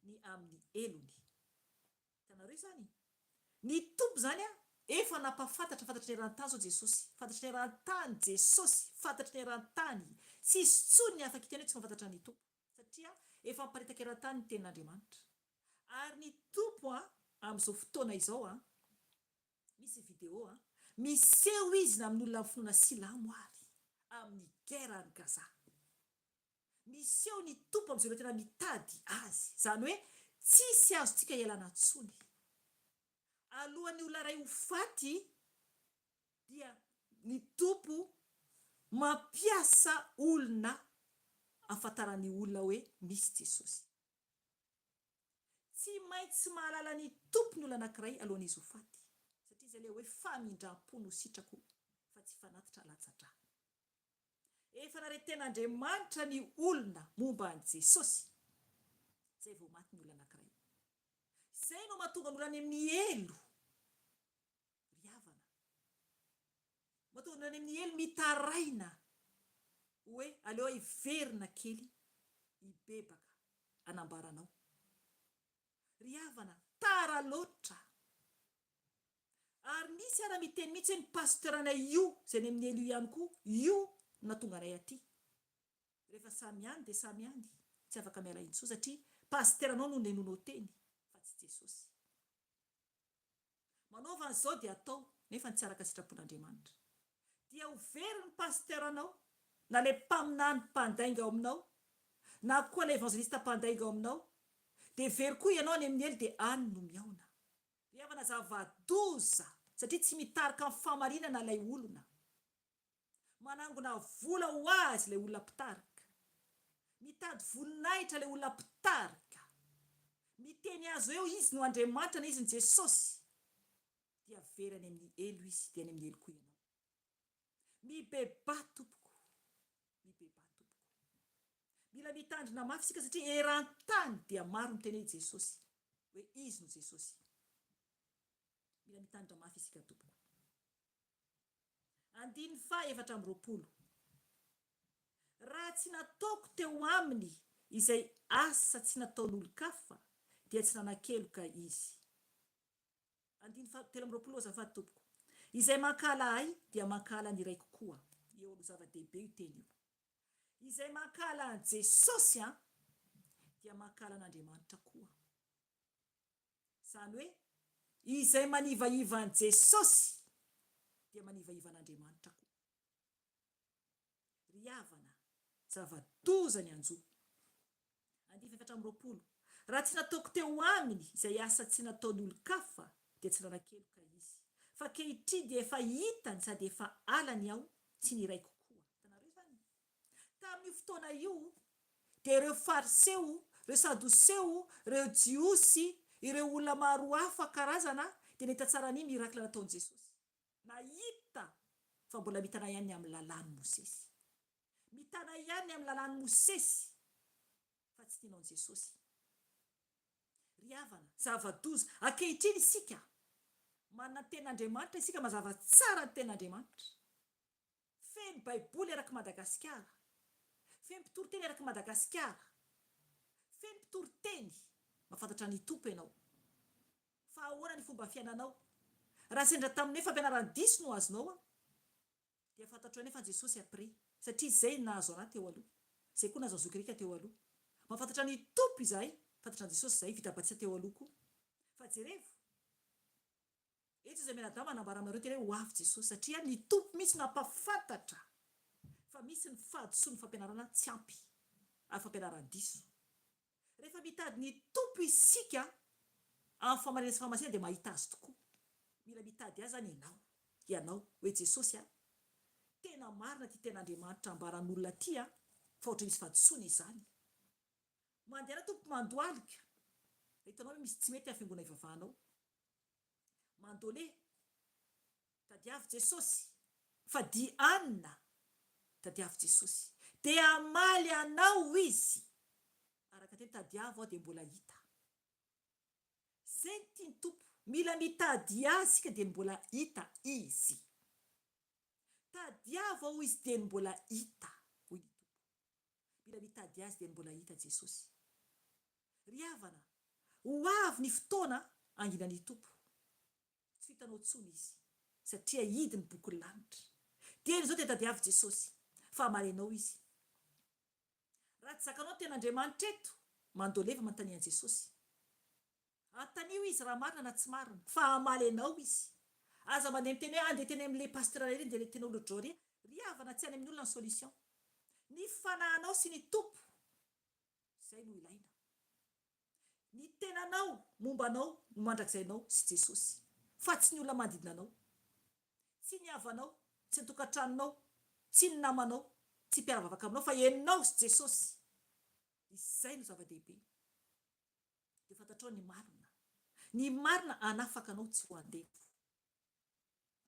ny amin'ny elony. Hitanareo zany? Ny tompo zany efa nampafantatra, fantatry ny eran-tany zao Jesosy. Fantatry ny eran-tany Jesosy. Fantatry ny eran-tany. Tsy misy intsony ny afaka hiteny hoe tsy mahafantatra ny tompo. Satria efa miparitaka eran-tany ny tenin'Andriamanitra. Ary ny tompo amin'izao fotoana izao misy vidéo miseho izy na amin'ny olona amin'ny finoana silamo ary amin'ny guerre any Gaza. Miseho ny tompo amin'izay olona tena mitady azy. Zany hoe tsisy azontsika ialana antsony. Alohan'ny olona iray ho faty dia ny tompo mampiasa olona ahafantaran'ny olona hoe misy Jesosy. Tsy maintsy mahalala ny tompo ny olona anankiray alohan'izy ho faty. Satria izay le hoe famindram-po no sitrako fa tsy fanatitra latsatra. Efa nareten'Andriamanitra ny olona momba an'i Jesosy. Zay vao maty ny olona anankiray. Zay no mahatonga ny olona any amin'ny elo riavana. Mahatonga ny olona any amin'ny elo mitaraina hoe aleo hiverina kely hibebaka anambaranao. Riavana tara loatra. Ary nisy ara miteny mihitsy ny pasteur anay io zay ny amin'ny elo ihany koa io natonga anay aty rehefa samy any dia samy any tsy afaka miala intsony satria pasteur anao no nenonao teny fa tsy Jesosy manaova an'izao dia atao nefa tsy araka sitrapon'Andriamanitra dia ho very ny pasteur anao na le mpaminany mpandainga ao aminao na koa le evangelista mpandainga ao aminao dia very koa ianao any amin'ny elo dia any no miaona riavana zava-doza satria tsy mitarika amin'ny famarinana ilay olona manangona vola ho azy ilay olona mpitarika mitady voninahitra ilay olona mpitarika miteny azo eo izy no Andriamanitra na izy ny Jesosy dia very any amin'ny elo izy dia any amin'ny elo koa ianao mibeba tompoko mila mitandrina mafy isika satria eran-tany dia maro miteny hoe Jesosy hoe izy no Jesosy mila mitandrina mafy isika tompoko 2:7 raha tsy nataoko teo aminy izay asa tsy nataon'olo-kafa dia tsy nanan-keloka izy 2:8 tompoko izay mankala ahy dia mankala ny iraiko koa eo alo zava-dehibe io teny io izay mankala an Jesosy dia mankala an'Andriamanitra koa zany hoe izay manivaiva an Jesosy dia manivaiva an'Andriamanitra koa ry havana zava-doza ny anjo 2:9 raha tsy nataoko teo aminy izay asa tsy nataon'olo-kafa dia tsy nanan-keloka izy fa kehitriny dia efa hitany sady efa alany aho tsy niraiko koa tanareo zany tamin'io fotoana io dia ireo fariseo ireo sadoseo ireo jiosy ireo olona maro hafa karazana dia nahita tsara ny mirakla nataon'i Jesosy nahita fa mbola mitana ihany amin'ny lalàn'i Mosesy mitana ihany amin'ny lalàn'i Mosesy fa tsy tianao Jesosy ry havana zava-doza ankehitriny isika manana ten'Andriamanitra isika mazava tsara ny ten'Andriamanitra feno baiboly araka Madagasikara feno mpitoroteny araka Madagasikara feno mpitoroteny mahafantatra ny tompo ianao fa ahoana ny fomba fiainanao raha sendra tamin'ny fampianaran-diso no azonao dia fantatro nefa Jesosy après satria izay nahazo anahy teo aloha izay koa nahazo Zokrika teo aloha mahafantatra ny tompo izahay fantatra ny Jesosy izay vita-batisa teo aloha koa fa jerevo eto izay menadama anambara aminareo tena hoe ho avy Jesosy satria ny tompo misy nampafantatra fa misy ny fahadosoa ny fampianarana tsy ampy ary fampianaran-diso rehefa mitady ny tompo isika amin'ny famarinana sy famasina dia mahita azy tokoa mila mitady azy zany ianao hoe Jesosy tena marina ty ten'Andriamanitra ambaran'olona ty fa ohatra misy fahadosoana izany mandeha na tompo mandoalika hitanao hoe misy tsy mety amin'ny fiangonana ivavahanao mandole tadiavy Jesosy fa dianina tadiavy Jesosy dia amaly anao izy araka teny tadiavo aho dia mbola hita zay ny tiany tompo mila mitady azy sika dia mbola hita izy tadiavo aho izy dia mbola hita hoy ny tompo mila mitady azy dia mbola hita Jesosy ry havana ho avy ny fotoana anginan'ny tompo tsy hitanao tsony izy satria hidy ny boky lanitra dia izao dia tadiavy Jesosy fa amaly anao izy raha tsy zakanao ten'Andriamanitra eto mandoleva manontany an Jesosy antanio izy raha marina na tsy marina fa amaly anao izy aza mandeha miteny hoe andeha teny amin'le pasteur ireny dia le teny olodrao ry havana tsy any amin'ny olona ny solution ny fanahinao sy ny tompo zay no ilaina ny tenanao mombanao no mandrakizainao sy Jesosy fa tsy ny olona manodidina anao tsy ny havanao tsy ny tokantranonao tsy ny namanao tsy mpiara-bavaka aminao fa ianao sy Jesosy izay no zava-dehibe dia fantatrao ny marina anafaka anao tsy ho andevo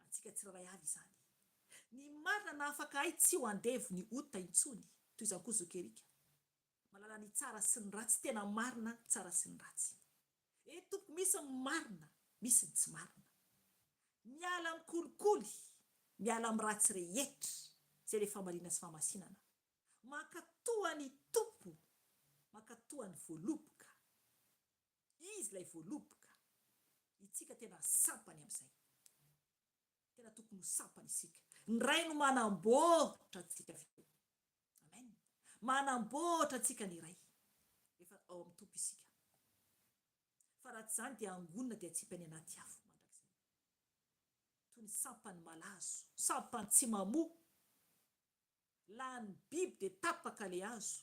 antsika tsiraray avy izany ny marina na afaka ay tsy ho andevo ny ota intsony toy izany koa Zokerika malala ny tsara sy ny ratsy tena marina tsara sy ny ratsy tompo misy ny marina misy ny tsy marina miala amin'ny kolikoly miala amin'ny ratsy rehetra zay le famarina sy famasinana mankatoa ny tompo mankatoa ny voaloboka izy lay voaloboka itsika tena sampany amin'izay tena tokony ho sampana isika. Ny ray no manamboatra antsika avy. Amen. Manamboatra antsika ny ray rehefa ao amin'ny tompo isika. Fa raha tsy zany dia angonina dia atsipany anaty afo mandrakizay. Toy ny sampany malazo, sampany tsy mamoa. Lany biby dia tapaka le hazo,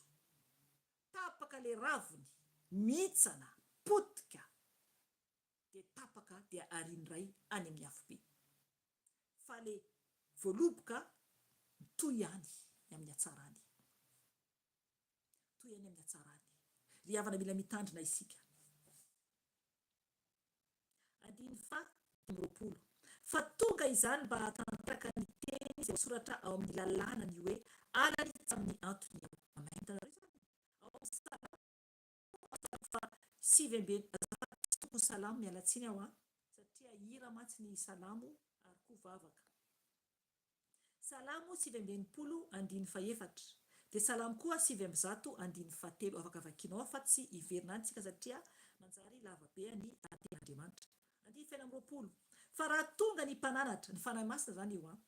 tapaka le raviny, mitsana, potika, dia tapaka dia ariany ray any amin'ny afo be. Fa le voaloboka toy ihany amin'ny hatsarany. Toy ihany amin'ny hatsarany. Ry havana mila mitandrina isika. Andiny fa 20. Fa tonga izany mba hatanteraka ny teny izay soratra ao amin'ny lalàna ny hoe alany tsy amin'ny antony ao. Amen. Ao amin'ny salamo fa 7 tokony salamo mialatsiny aho satria hira matsy ny salamo ary koa vavaka. Salamo 7:4 dia salamo koa 7:3 afaka vakianao fa tsy iverina antsika satria manjary lava be ny tenin'Andriamanitra. 9:20 fa raha tonga ny mpananatra ny fanahy masina zany io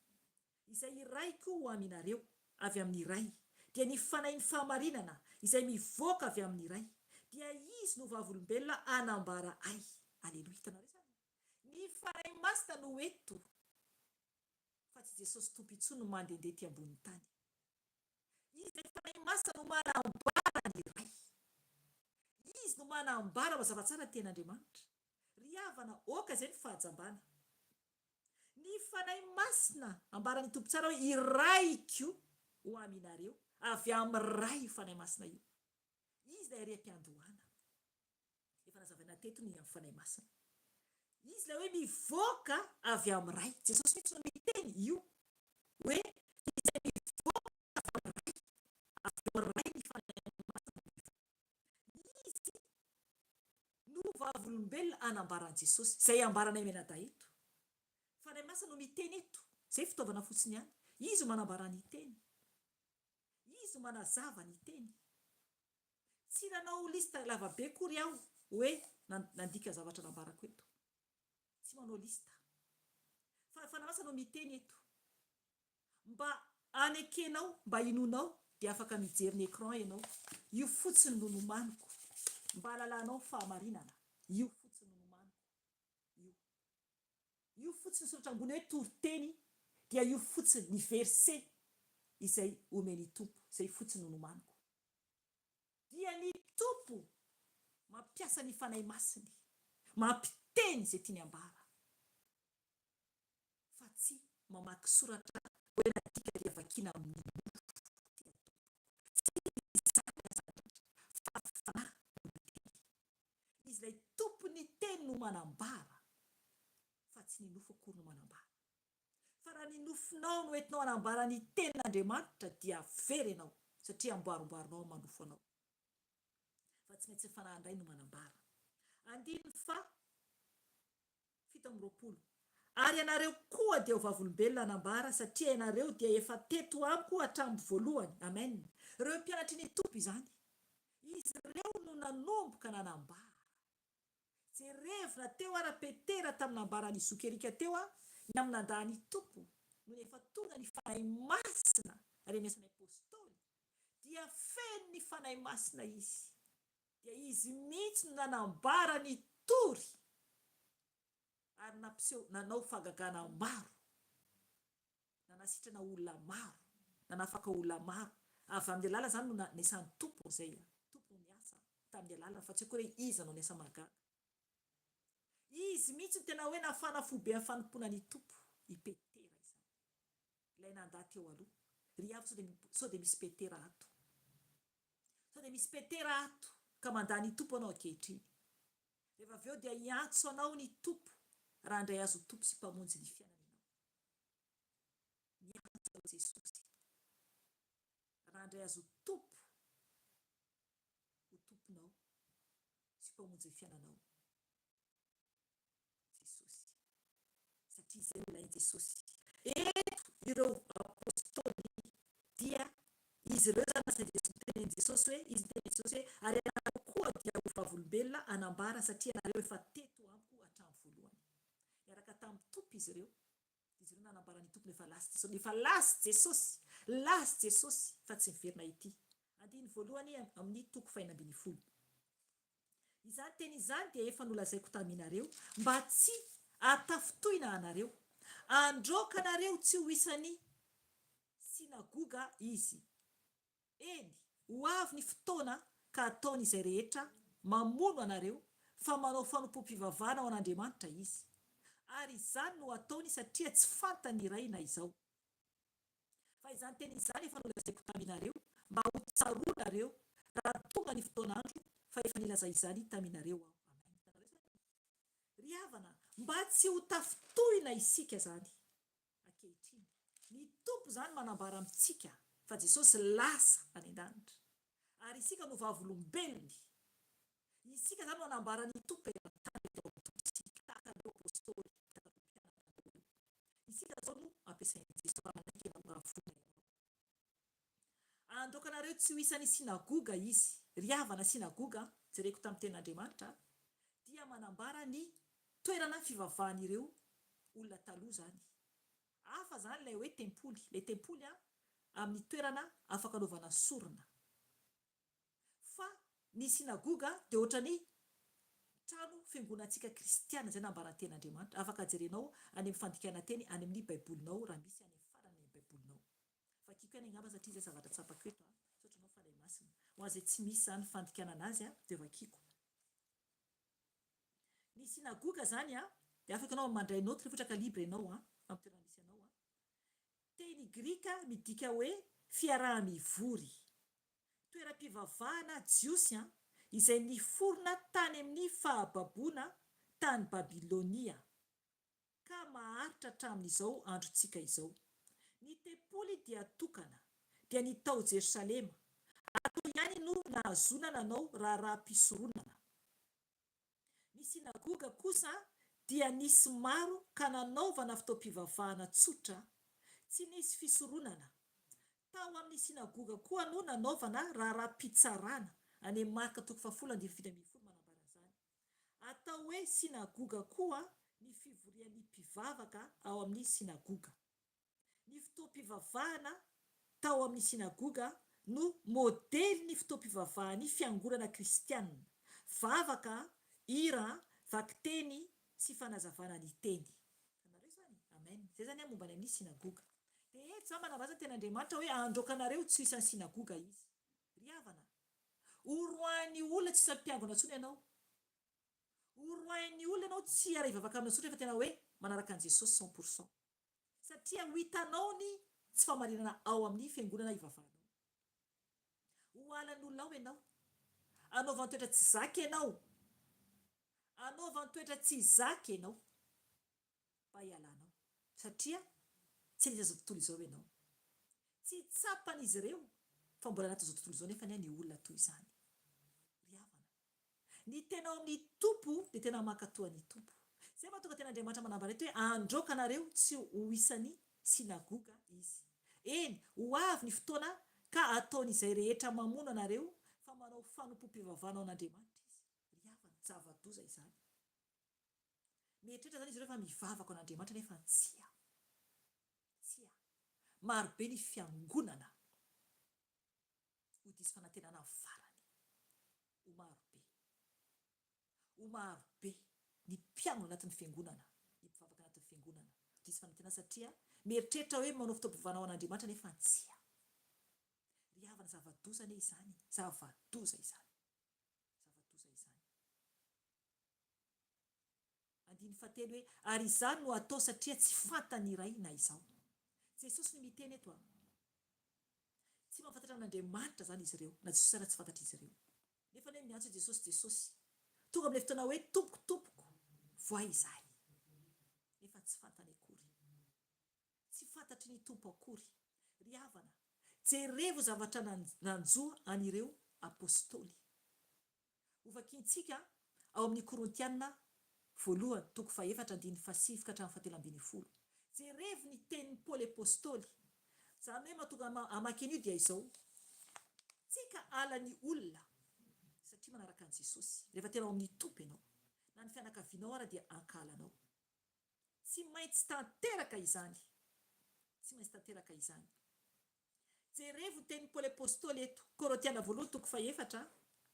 izay iray koa ho aminareo avy amin'ny iray dia ny fanahin'ny fahamarinana izay mivoaka avy amin'ny iray dia izy no vavolombelona anambara ay. Aleloia. Hitanareo zany ny fanahy masina no eto fa tsy Jesosy tompo intsony no mandehandeha ety ambonin'ny tany. Izy ny fanahy masina no manambara ny iray. Izy no manambara mazava tsara ny tenin'Andriamanitra. Ry havana oka izay ny fahajambana. Ny fanahy masina ambarany tompo tsara hoe iraiko ho aminareo avy amin'ny ray io fanahy masina io. Izy ilay ria-mpiandohana. Efa nazavaina teto ny amin'ny fanahy masina. Izy ilay hoe mivoaka avy amin'ny ray. Jesosy mihitsy no miteny io hoe izay mivoaka avy amin'ny ray ny fanahy masina. Izy no vavolombelona anambaran'i Jesosy izay ambaranay menada eto. Fanahy masina no miteny eto. Izay fitaovana fotsiny ihany. Izy no manambara ny teny. Izy no manazava ny teny. Tsy nanao lista lavabe kory aho hoe nandika zavatra nambarako eto. Tsy manao lista. Fa fanahy masina no miteny eto. Mba anekenao, mba inonao dia afaka mijery ny écran ianao. Io fotsiny no nomaniko. Mba alalanao fahamarinana. Io fotsiny no nomaniko. Io fotsiny soratra ambony hoe toriteny dia io fotsiny ny verset izay omeny tompo. Izay fotsiny no nomaniko. Dia ny tompo mampiasa ny fanahy masiny. Mampiteny izay tiany ambara. Fa tsy mamaky soratra hoe nadika dia vakiana amin'ny izy ilay tompony teny no manambara fa tsy ny nofo akory no manambara. Fa raha ny nofinao no entinao anambara ny tenin'Andriamanitra dia very ianao satria amboarimboarinao manofo anao. Fa tsy maintsy fanahy indray no manambara. 7:20 ary ianareo koa dia ho vavolombelona anambara satria ianareo dia efa teto amiko hatramin'ny voalohany. Amen. Ireo mpianatry ny tompo izany. Izy ireo no nanomboka nanambara. Jerevina teo ara-petera tamin'ny nambarany zokerika teo ny amin'ny nandahany tompo no efa tonga ny fanahy masina ary amiasan'ny apôstôly dia feno ny fanahy masina izy. Dia izy mihitsy no nanambara ny tory ary nanao fagagana maro. Nanasitrana olona maro. Nanafaka olona maro. Avy amin'ny alala zany no nanesan'ny tompo izay. Tompo no niasa tamin'ny alala fa tsy akory hoe iza no niasa magaga. Izy mihitsy no tena hoe nafana fobe amin'ny fanompoana ny tompo. I Petera izany. Ilay nandà teo aloha. Ry avy sao dia misy Petera ato. Sao dia misy Petera ato ka mandà ny tompo anao ankehitriny. Rehefa avy eo dia hiantso anao ny tompo raha andray azo tompo sy mpamonjy ny fiainanao. Miantso anao Jesosy. Raha andray azo tompo ho tomponao sy mpamonjy ny fiainanao. Jesosy. Satria izay no ilain'i Jesosy. Eto ireo apôstôly dia izy ireo zany tenen'i Jesosy hoe izy tenen'i Jesosy hoe ary ianareo koa dia ho vavolombelona anambara satria ianareo efa teto amiko hatramin'ny voalohany. Niaraka tamin'ny tompo izy ireo Izy ireo nanambarany tompony efa lasy Jesosy fa tsy miverina ity. Andiny voalohany amin'ny toko 4:10. Izany teny izany dia efa nolazaiko taminareo mba tsy atafotoina anareo, androka anareo tsy ho isan'ny sinagoga izy. Eny, ho avy ny fotoana ka ataon'izay rehetra mamono anareo fa manao fanompom-pivavahana ao an'Andriamanitra izy. Ary izany no ataony satria tsy fantany iray na izao. Fa izany teny izany efa nolazaiko taminareo mba ho tsaroanareo raha tonga ny fotoan'andro fa efa nilazay izany taminareo aho. Ry havana, mba tsy ho tafotohina isika zany ankehitriny. Ny tompo zany manambara amintsika fa Jesosy lasa any an-danitra ary isika no vavolombelony. Isika zany no anambara ny tompo isika zao no ampiasain'ny Jesosy androkanareo tsy ho isan'ny sinagoga izy. Ry havana, sinagoga jereko tamin'ny tenin'Andriamanitra dia manambara ny toerana fivavahan'ireo olona taloha zany. Hafa zany ilay hoe tempoly, ilay tempoly amin'ny toerana afaka anaovana sorona. Fa ny sinagoga dia ohatrany trano fiangonantsika kristiana, zay nambaran'ny tenin'Andriamanitra. Afaka jerenao any amin'ny fandikana teny any amin'ny baibolinao raha misy any amin'ny farany amin'ny baibolinao. Fa kiko any angamba satria zay zavatra tsapako eto sotranao fanahy masina. Ho an'izay tsy misy zany fandikana anazy dia vakiko. Ny sinagoga zany dia afaka ianao mandray noty rehefa ohatra ka libre ianao amin'ny toerana misy ianao. Teny grika midika hoe fiaraha-mivory, toeram-pivavahana jiosy izay niforona tany amin'ny fahababoana tany Babilonia ka maharitra hatramin'izao androntsika izao. Ny tempoly dia tokana dia ny tao Jerosalema. Ato ihany no nahazonana anao raharaham-pisoronana. Ny sinagoga kosa dia nisy maro ka nanaovana fitaom-pivavahana tsotra, tsy nisy fisoronana. Tao amin'ny sinagoga koa no nanaovana raharaham-pitsarana. Any amin'ny Marka 10:7 manambara zany. Atao hoe sinagoga koa ny fivorian'ny mpivavaka ao amin'ny sinagoga. Ny fitaom-pivavahana tao amin'ny sinagoga no modely ny fitaom-pivavahan'ny fiangonana kristianina, vavaka, hira, vakiteny sy fanazavana ny teny. Anareo zany? Amen. Zay zany momba ny amin'ny sinagoga. Dia eto zany manambara zany tenin'Andriamanitra hoe androkanareo tsy ho isan'ny sinagoga izy. Ry havana, horoahan'ny olona tsy sampiangona intsony ianao. Horoahan'ny olona ianao tsy ara hivavaka amin'ny tsotra fa tena hoe manaraka an'i Jesosy 100%. Satria ho hitanao ny tsy famarinana ao amin'ny fiangonana hivavahanao. Ho halan'ny olona ao ianao. Anaovany toetra tsy zaka ianao. Anaovany toetra tsy zaka ianao. Mba hialanao. Satria tsy nisy izao tontolo izao ianao. Tsy tsapan'izy ireo fa mbola anaty izao tontolo izao nefa ny olona toy izany. Ry havana, ny tena ao amin'ny tompo dia tena mankatoa ny tompo. Zay mahatonga tenin'Andriamanitra manambara eto hoe androkanareo tsy ho isan'ny sinagoga izy. Eny, ho avy ny fotoana ka ataon'izay rehetra mamono anareo fa manao fanompom-pivavahana ao an'Andriamanitra izy. Ry havana, zava-doza izany. Mieritreritra zany izy ireo fa mivavaka ao an'Andriamanitra nefa tsia. Marobe ny fiangonana ho diso fanantenana amin'ny farany. Ho marobe ny mpiangona anatin'ny fiangonana, ny mpivavaka anatin'ny fiangonana diso fanantenana satria mieritreritra hoe manao fitaom-pivavahana ao an'Andriamanitra nefa tsia. Ry havana, zava-doza anie izany. Zava-doza izany. Andiny fahatelo hoe ary izany no atao satria tsy fantany iray na izao. Jesosy no miteny eto tsy mahafantatra an'Andriamanitra zany izy ireo na Jesosy ary tsy fantatra izy ireo. Nefa hoe miantso Jesosy tonga amin'ilay fotoana hoe tompoko voa izahay. Nefa tsy fantany akory. Tsy fantatry ny tompo akory. Ry havana, jerevo zavatra nanjoa an'ireo apôstôly. Ho vakiantsika ao amin'ny Korintiana 1:4-7-7. Jerevo ny tenin'ny Paoly apôstôly. Zany hoe mahatonga amaky an'io dia izao. Tsika ala ny olona satria manaraka an'i Jesosy. Rehefa tena ao amin'ny tompo ianao, na ny fianakavianao ara dia ankalanao. tsy maintsy tanteraka izany, tsy maintsy tanteraka izany. Jerevo ny tenin'ny Paoly apôstôly eto Korôtiana voalohany toko faefatra,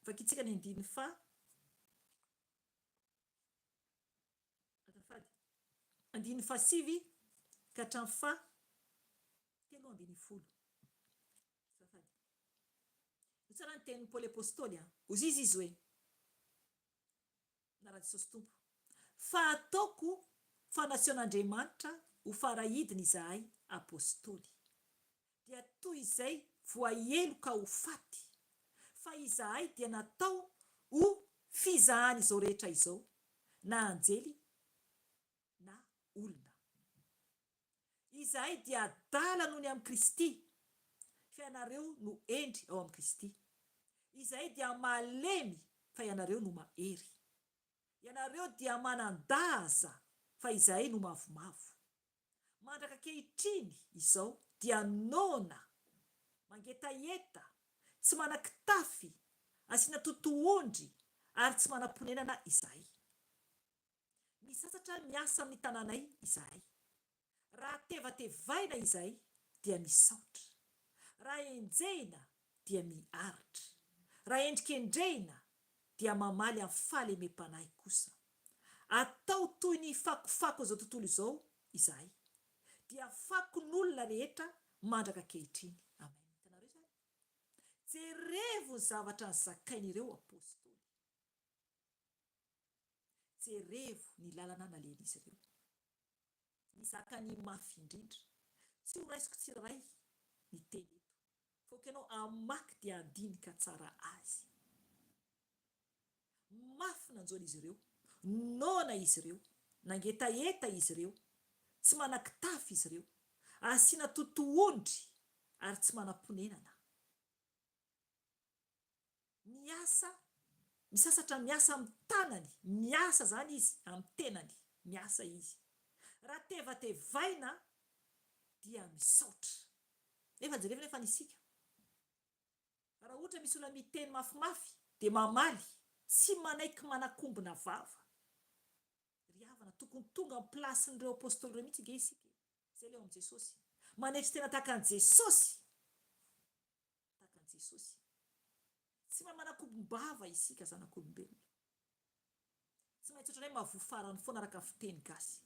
vakitsika ny andiny andiny fasivy ka hatramin'ny telo ambin'ny folo. Io tsara ny tenin'ny Paoly apôstôly hozy izy hoe na raha Jesosy tompo, fa ataoko fanasion'Andriamanitra ho farahidiny izahay apôstôly, dia toy izay voaelo ka ho faty, fa izahay dia natao ho fizahany izao rehetra izao, na anjely na olona. Izahay dia adala noho ny amin'ny Kristy, fa ianareo no endry ao amin'ny Kristy. Izahay dia malemy, fa ianareo no mahery. Ianareo dia manan-daza, fa izahay no mavomavo. Mandraka ankehitriny izao dia nona, mangetaeta, tsy manan-kitafy, asiana totohondry, ary tsy manam-ponenana izahay. Misasatra miasa amin'ny tanànay izahay. Raha tevatevaina izahay dia misaotra. Raha enjehina dia miaritra. Raha endrikendrehina dia mamaly amin'ny fahalemem-panahy kosa. Atao toy ny fakofako izao tontolo izao izahay, dia fakon'olona rehetra mandraka ankehitriny. Amen. Hitanareo izany? Jerevo ny zavatra nizakain'ireo apôstôly. Jerevo ny lalana nalen'izy ireo. Nizaka ny mafy indrindra. Tsy ho raisiko tsirairay ny teny eto. Fa ianao amaky dia andinika tsara azy. Mafy nanjoan'izy ireo, nona izy ireo, nangetaeta izy ireo, tsy manan-kitafy izy ireo, asiana totohondry ary tsy manam-ponenana. Miasa, misasatra miasa amin'ny tanany, miasa zany izy amin'ny tenany, miasa izy. Raha tevatevaina dia misaotra. Nefa jerena nefa nisika. Raha ohatra misy olona miteny mafimafy dia mamaly, tsy manaiky manakombona vava. Ry havana, tokony tonga amin'ny plasin'ireo apôstôly ireo mihitsy ge isika. Izay leo amin'ny Jesosy. Manetry tena tahaka an'i Jesosy. Tahaka an'i Jesosy. Tsy manakombom-bava isika zanak'olombelona. Tsy maintsy ohatran'ny hoe mavofarany foana araka fiteny gasy.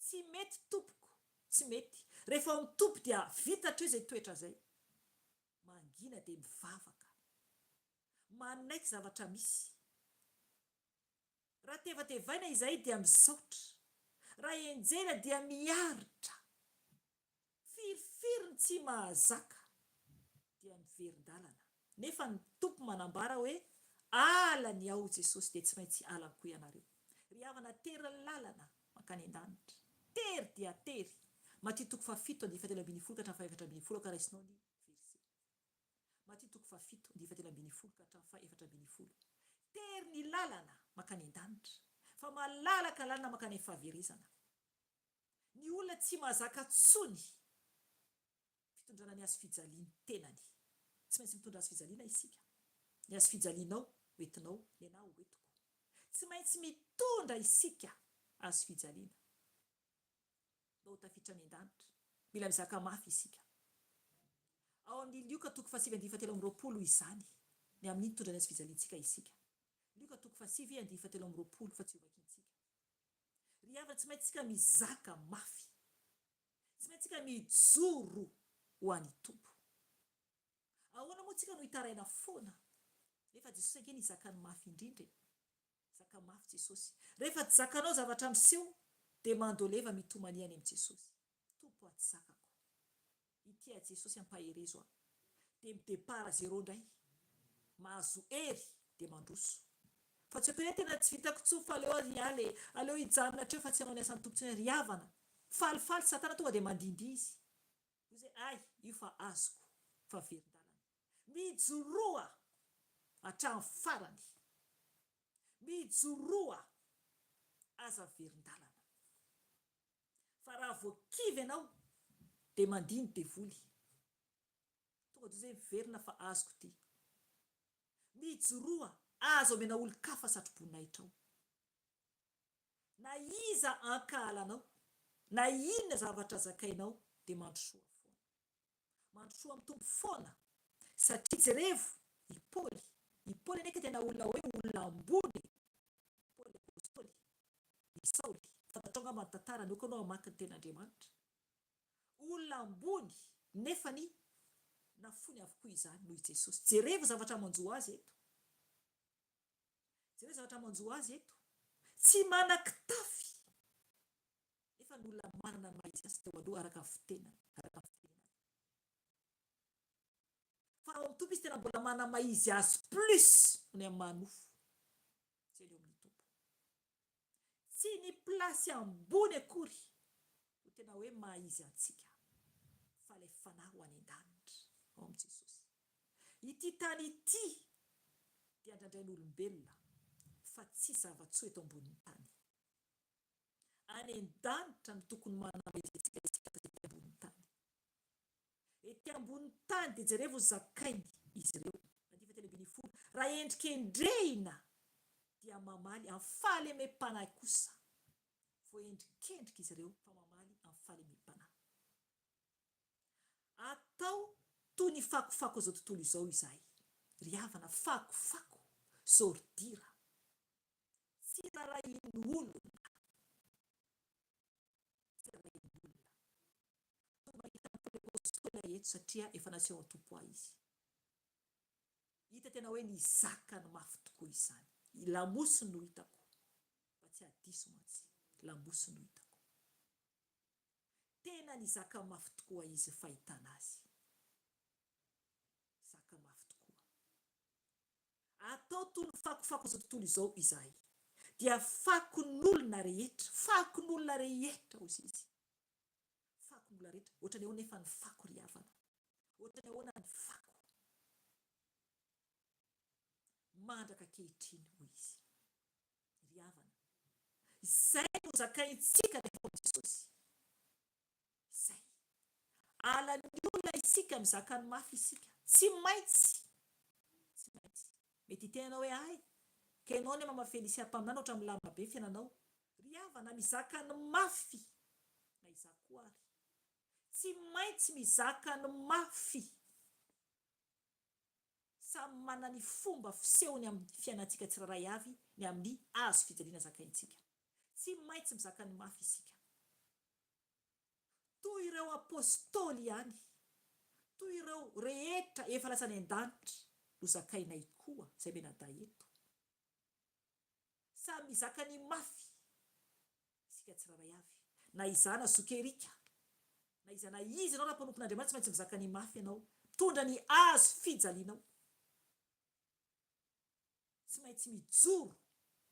Tsy mety tompoko, tsy mety. Rehefa mitompo dia vitatra izay toetra izay. Mangina dia mivavaka. Manaiky zavatra misy. Raha tevatevaina izahay dia misaotra. Raha enjehina dia miaritra. Firifiriny tsy mahazaka dia miverin-dalana. Nefa ny tompo manambara hoe alany ao Jesosy dia tsy maintsy alany koa ianareo. Ry havana, tery ny lalana mankany an-danitra. Tery dia tery. Matthieu toko fafito andiny fahatelo ambin'ny folo ka hatramin'ny fahaefatra ambin'ny folo, ka raisinao ny verset. Matthieu toko fafito andiny fahatelo ambin'ny folo ka hatramin'ny fahaefatra ambin'ny folo. Tery ny lalana mankany an-danitra, fa malalaka ny lalana mankany amin'ny fahaverezana. Ny olona tsy mahazaka tsony fitondrana ny azo fijaliany tenany. Tsy maintsy mitondra azo fijaliana isika. Ny azo fijalianao hoentinao, ny anao hoentiko. Tsy maintsy mitondra isika azo fijaliana. Mba ho tafiditra any an-danitra, mila mizaka mafy isika. Ao amin'ny Lioka toko fasivy andiny fahatelo amby roapolo izany, ny amin'iny mitondra ny azo fijaliantsika isika. Lioka toko fasivy andiny fahatelo amby roapolo, fa tsy ho vakintsika. Ry havana, tsy maintsy tsika mizaka mafy. Tsy maintsy tsika mijoro ho an'ny tompo. Ahoana moa tsika no hitaraina foana? Rehefa Jesosy ange nizakany mafy indrindra. Zaka mafy Jesosy. Rehefa tsy zakanao zavatra miseho dia mandoleva mitomany any amin'ny Jesosy. Tompo aty zakako. Ity a Jesosy ampaherezo aho. Dia midepara zero indray. Mahazo hery dia mandroso. Fa tsy hoe tena tsy vitako tsofa aleo hijanona hatreo fa tsy hanao ny asan'ny tompo. Ry havana, falifaly Satana tonga dia mandindy izy. Izay ay, io fa azoko, fa verin-dalana. Mijoroa hatramin'ny farany. Mijoroa aza verin-dalana. Fa raha voakivy ianao dia mandiny devoly. Tonga dia izay miverina fa azoko ty. Mijoroa aza omena olo-kafa satroboninahitra ao. Na iza ankahalanao na inona zavatra zakainao dia mandrosoa foana, mandrosoa amin'ny tompo foana. Satria jerevo i Paoly neka tena olona hoe olona ambony, Paoly apôstôly, i Saoly fantatrao angamba ny tantarany eo, kanao hamaky ny ten'Andriamanitra, olona ambony nefa ny nafony avokoa izany noho i Jesosy. Jerevo zavatra manjo azy eto, jereo zavatra manjo azy eto, tsy manan-kitafy nefa ny olona manana ny maha izy azy teo aloha araka ny fitenany, araka ny fitenany. Fa ao amin'ny tompo izy tena mbola manana maha izy azy plus ny amin'ny manofo, zay leo amin'ny tompo. Tsy ny plasy ambony akory no tena hoe maha izy antsika, fa ilay fanahy ho any an-danitra ao amin'ny Jesosy. Ity tany ity dia andraindrain'olombelona fa tsy zava-tsoa eto ambonin'ny tany. Any an-danitra no tokony manana izy antsika ety ambonin'ny tany. Ety ambonin'ny tany dia jerevo zakainy izy ireo. Andiva teny ambin'ny folo. Raha endrikendrehina dia mamaly amin'ny fahalemem-panahy kosa. Vao endrikendrika izy ireo fa mamaly amin'ny fahalemem-panahy. Atao toy ny fakofako izao tontolo izao izahay. Ry havana, fakofako, sordira. Tsy rarahin'ny olona. Tsy rarahin'ny olona. Mahita ny apôstôly eto satria efa naseho an-tompo ahy izy. Hita tena hoe nizaka ny mafy tokoa izany. Lamosiny no hitako. Fa tsy hadiso mantsy. Lamosiny no hitako. Tena nizaka mafy tokoa izy fahitana azy. Zaka mafy tokoa. Atao toy ny fakofako izao tontolo izao izahay. Dia fakon'olona rehetra, fakon'olona rehetra hozy izy. Fakon'olona rehetra, ohatra ny ahoana efa ny fako ry havana. Ohatra ny ahoana ny fako. Mandraka kehitriny hoy izy. Ry havana. Izay no zakaintsika rehefa ao Jesosy. Izay. Alan'ny olona isika mizaka ny mafy isika. Tsy maintsy. Tsy maintsy. Mety tenanao hoe ay. Kenao ny mamafely isi ampaminana otra amin'ny lamba be fiainanao. Ry havana mizaka ny mafy. Na izako ary. Tsy maintsy mizaka ny mafy. Samy manana ny fomba fisehony amin'ny fiainantsika tsiraray avy ny amin'ny azo fijaliana zakaintsika. Tsy maintsy mizaka ny mafy isika. Toy ireo apôstôly ihany. Toy ireo rehetra efa lasa ny an-danitra no zakainay koa izay menada eto. Samy mizaka ny mafy isika tsiraray avy. Na izana zokerika. Na izana izy ianao raha mpanompon'Andriamanitra tsy maintsy mizaka ny mafy ianao. Tondra ny azo fijalianao. Tsy maintsy mijoro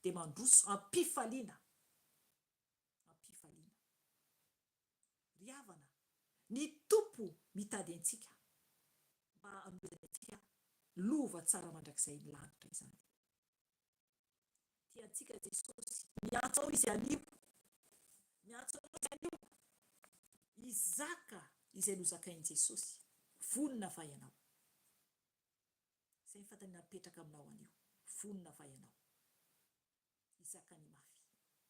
dia mandroso ampifaliana. Ampifaliana. Ry havana, ny tompo mitady antsika mba hanomezana antsika lova tsara mandrakizay ny lanitra izany. Tiantsika Jesosy, miantso ao izy anio. Miantso ao izy anio. Izaka izay nozakain'i Jesosy. Vonona va ianao. Izay ny fantany napetraka aminao anio. Vonona va ianao. Izaka ny mafy.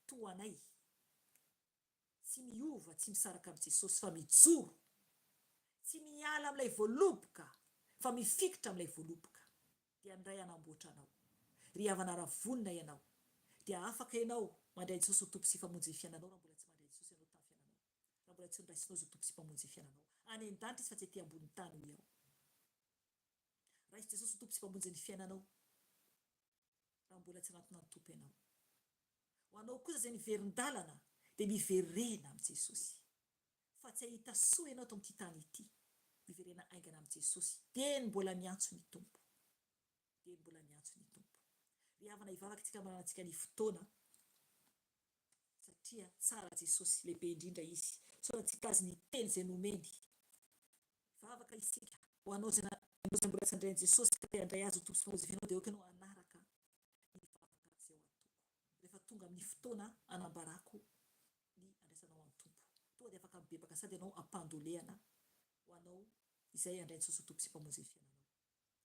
Toanay. Tsy miova, tsy misaraka amin'i Jesosy fa mijoro. Tsy miala amin'ilay voaloboka fa mifikitra amin'ilay voaloboka. Dia ndray anamboatra anao. Ry havana raha vonona ianao. Dia afaka ianao mandray Jesosy ho tompo sy famonjy ny fiainanao raha mbola tsy mandray Jesosy ianao tamin'ny fiainanao. Raha mbola tsy niraisinao izy ho tompo sy famonjy ny fiainanao. Any an-danitra izy fa tsy ety ambony tany ho iao. Raisy Jesosy ho tompo sy famonjy ny fiainanao. Raha mbola tsy anatona ny tompo ianao. Ho anao kosa izay miverin-dalana dia miverena amin'i Jesosy. Fa tsy ahita soa ianao ato amin'ity tany ity. Miverena aingana amin'i Jesosy. Dia ny mbola miantso ny tompo. Dia ny mbola miantso ny tompo. Ry havana hivavaka tsika mananantsika ny fotoana. Satria tsara Jesosy, lehibe indrindra izy. So antsika azy ny teny izay nomeny. Vavaka isika. Ho anao izay mbola tsy andrain'i Jesosy ka te handray azy ho tompo sy famonjy ny fiainanao dia oka ianao hanaraka ny vavaka izay ao an-tompo. Rehefa tonga amin'ny fotoana anambarako ny andraisanao amin'ny tompo. Tonga dia afaka mibebaka sady ianao ampandolehana ho anao izay handray Jesosy ho tompo sy famonjy ny fiainanao.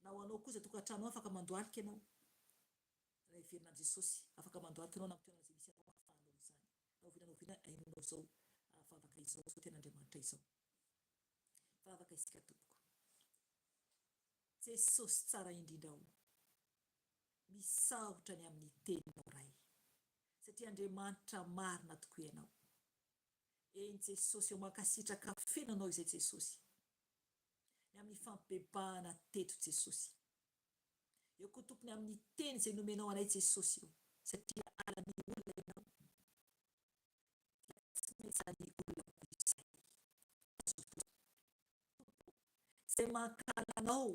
Na ho anao koa izay tokantrano afaka mandoalika ianao. Raha heverinan'i Jesosy afaka mandoalika ianao na amin'ny toerana izay misy ianao ahafahanao izany. Na oviana ainonao izao Vavaka izao zao ten'Andriamanitra izao. Vavaka isika tompoko. Jesosy tsara indrindra ao. Misaotra ny amin'ny teninao ray. Satria Andriamanitra marina tokoa ianao. Eny Jesosy eo mankasitraka fenanao izay Jesosy. Ny amin'ny fampibebahana teto Jesosy. Eo koa tompony amin'ny teny izay nomenao anay Jesosy eo. Satria ala ny olona ianao. Tsy maintsy ny olona izay. Izay mankala anao.